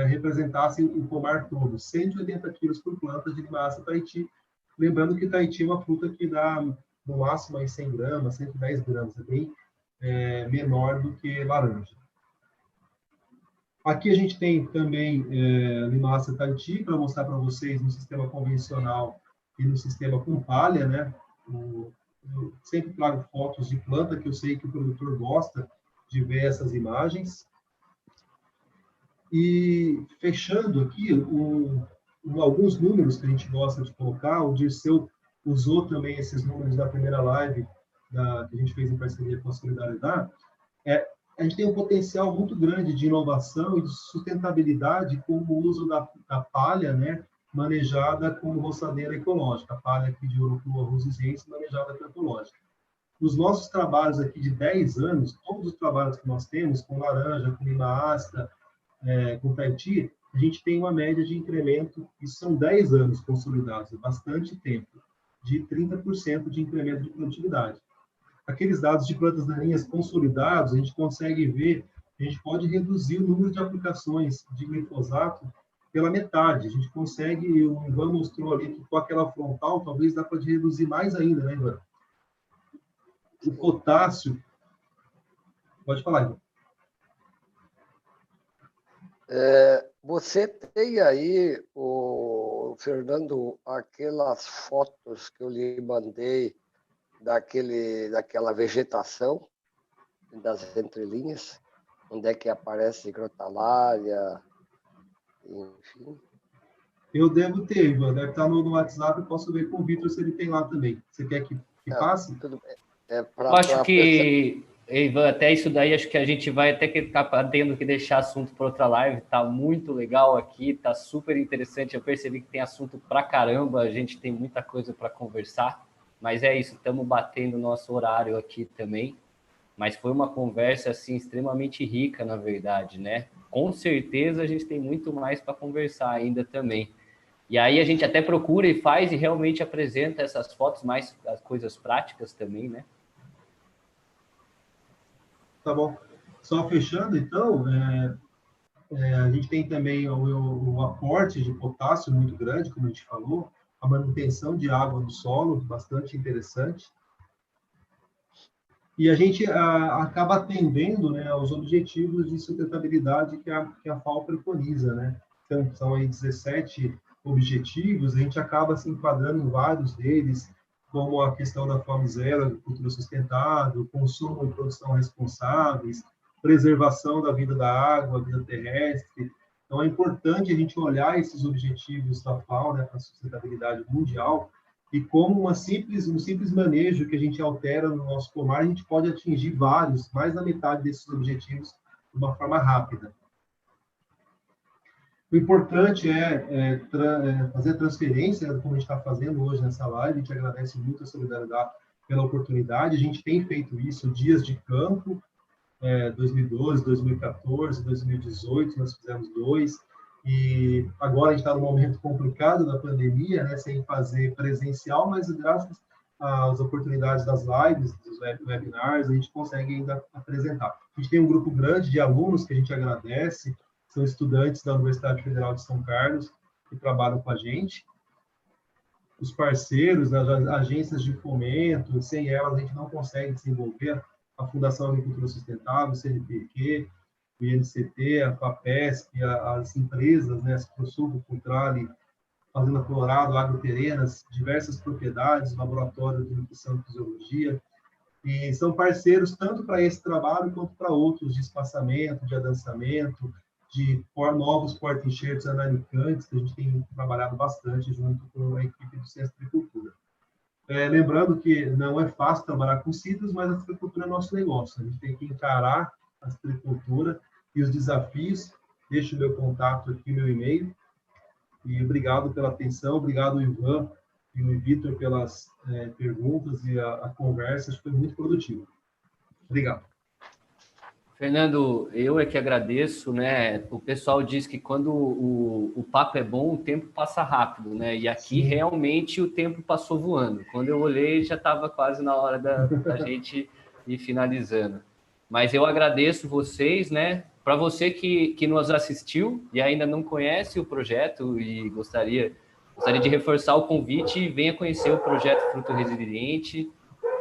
representasse o pomar todo, 180 quilos por planta de Limaça Tahiti. Lembrando que Tahiti é uma fruta que dá, no máximo, aí 100 gramas, 110 gramas, é bem menor do que laranja. Aqui a gente tem também Limaça Tahiti, para mostrar para vocês no sistema convencional e no sistema com palha, né? Eu sempre trago fotos de planta, que eu sei que o produtor gosta de ver essas imagens. E fechando aqui, alguns números que a gente gosta de colocar, o Dirceu usou também esses números da primeira live que a gente fez em parceria com a Solidariedade. A gente tem um potencial muito grande de inovação e de sustentabilidade com o uso da palha, né, manejada como roçadeira ecológica, a palha aqui de Urucua rusizense manejada com ecológica. Os nossos trabalhos aqui de 10 anos, todos os trabalhos que nós temos, com laranja, com Limaça, com Tahiti, a gente tem uma média de incremento, e são 10 anos consolidados, é bastante tempo, de 30% de incremento de produtividade. Aqueles dados de plantas daninhas consolidados, a gente consegue ver, a gente pode reduzir o número de aplicações de glifosato pela metade. A gente consegue, o Ivan mostrou ali que com aquela frontal, talvez dá para reduzir mais ainda, né, Ivan? O potássio... Pode falar, Ivan. Você tem aí, Fernando, aquelas fotos que eu lhe mandei daquela vegetação das entrelinhas, onde é que aparece grotalária, enfim. Eu devo ter, Ivan, deve estar no WhatsApp, eu posso ver com o Vitor se ele tem lá também. Você quer que passe? Tudo bem. Eu acho que, Ivan, até isso daí, acho que a gente vai até ficar tendo que deixar assunto para outra live, tá muito legal aqui, tá super interessante, eu percebi que tem assunto pra caramba, a gente tem muita coisa para conversar, mas é isso, estamos batendo o nosso horário aqui também, mas foi uma conversa, assim, extremamente rica, na verdade, né? Com certeza a gente tem muito mais para conversar ainda também. E aí a gente até procura e faz e realmente apresenta essas fotos, mais as coisas práticas também, né? Tá bom. Só fechando, então, a gente tem também o aporte de potássio muito grande, como a gente falou, a manutenção de água no solo, bastante interessante. E a gente acaba atendendo, né, aos objetivos de sustentabilidade que a FAO preconiza, né? Então, são aí 17 objetivos, a gente acaba se enquadrando em vários deles, como a questão da fome zero, agricultura sustentável, consumo e produção responsáveis, preservação da vida da água, vida terrestre. Então, é importante a gente olhar esses objetivos da FAO, né, para a sustentabilidade mundial, e como um simples manejo que a gente altera no nosso pomar, a gente pode atingir vários, mais da metade desses objetivos de uma forma rápida. O importante é fazer a transferência, como a gente está fazendo hoje nessa live. A gente agradece muito a Solidariedade pela oportunidade. A gente tem feito isso, dias de campo, 2012, 2014, 2018, nós fizemos 2. E agora a gente está num momento complicado da pandemia, né, sem fazer presencial, mas graças às oportunidades das lives, dos webinars, a gente consegue ainda apresentar. A gente tem um grupo grande de alunos que a gente agradece, são estudantes da Universidade Federal de São Carlos que trabalham com a gente. Os parceiros, as agências de fomento, sem elas a gente não consegue desenvolver a Fundação Agricultura Sustentável, o CNPq, o INCT, a FAPESP, as empresas, né, as ProSul, Cultrale, Fazenda Colorado, Agroperenas, diversas propriedades, laboratório de nutrição e fisiologia, e são parceiros tanto para esse trabalho quanto para outros de espaçamento, de adançamento, de novos porta-enxertos analicantes, que a gente tem trabalhado bastante junto com a equipe do Centro de Agricultura. Lembrando que não é fácil trabalhar com cítricos, mas a citricultura é nosso negócio. A gente tem que encarar a citricultura e os desafios. Deixo o meu contato aqui, meu e-mail. E obrigado pela atenção, obrigado, Ivan e o Vitor, pelas perguntas e a conversa. Acho que foi muito produtivo. Obrigado. Fernando, eu é que agradeço, né? O pessoal diz que quando o papo é bom, o tempo passa rápido, né? E aqui, sim, realmente o tempo passou voando. Quando eu olhei, já estava quase na hora da gente ir finalizando. Mas eu agradeço vocês, né? Para você que nos assistiu e ainda não conhece o projeto e gostaria de reforçar o convite e venha conhecer o projeto Fruto Resiliente.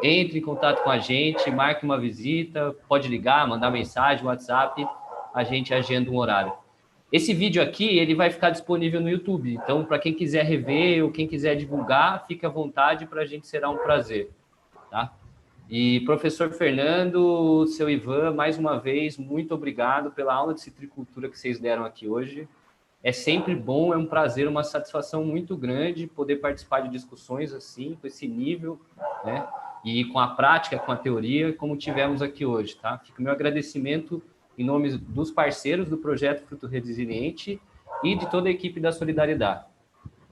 Entre em contato com a gente, marque uma visita, pode ligar, mandar mensagem, WhatsApp, a gente agenda um horário. Esse vídeo aqui, ele vai ficar disponível no YouTube, então para quem quiser rever ou quem quiser divulgar, fique à vontade, para a gente será um prazer, tá? E professor Fernando, seu Ivan, mais uma vez, muito obrigado pela aula de citricultura que vocês deram aqui hoje. É sempre bom, é um prazer, uma satisfação muito grande poder participar de discussões assim, com esse nível, né? E com a prática, com a teoria, como tivemos aqui hoje, tá? Fica o meu agradecimento em nome dos parceiros do projeto Fruto Resiliente e de toda a equipe da Solidariedade.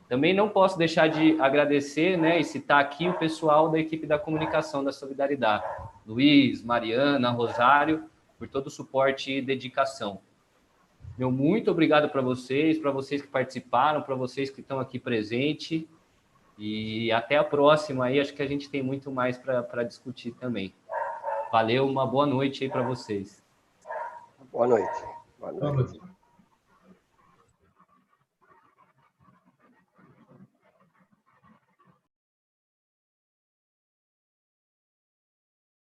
Também não posso deixar de agradecer, né, e citar aqui o pessoal da equipe da comunicação da Solidariedade, Luiz, Mariana, Rosário, por todo o suporte e dedicação. Meu muito obrigado para vocês que participaram, para vocês que estão aqui presentes. E até a próxima aí, acho que a gente tem muito mais para discutir também. Valeu, uma boa noite aí para vocês. Boa noite. Boa noite.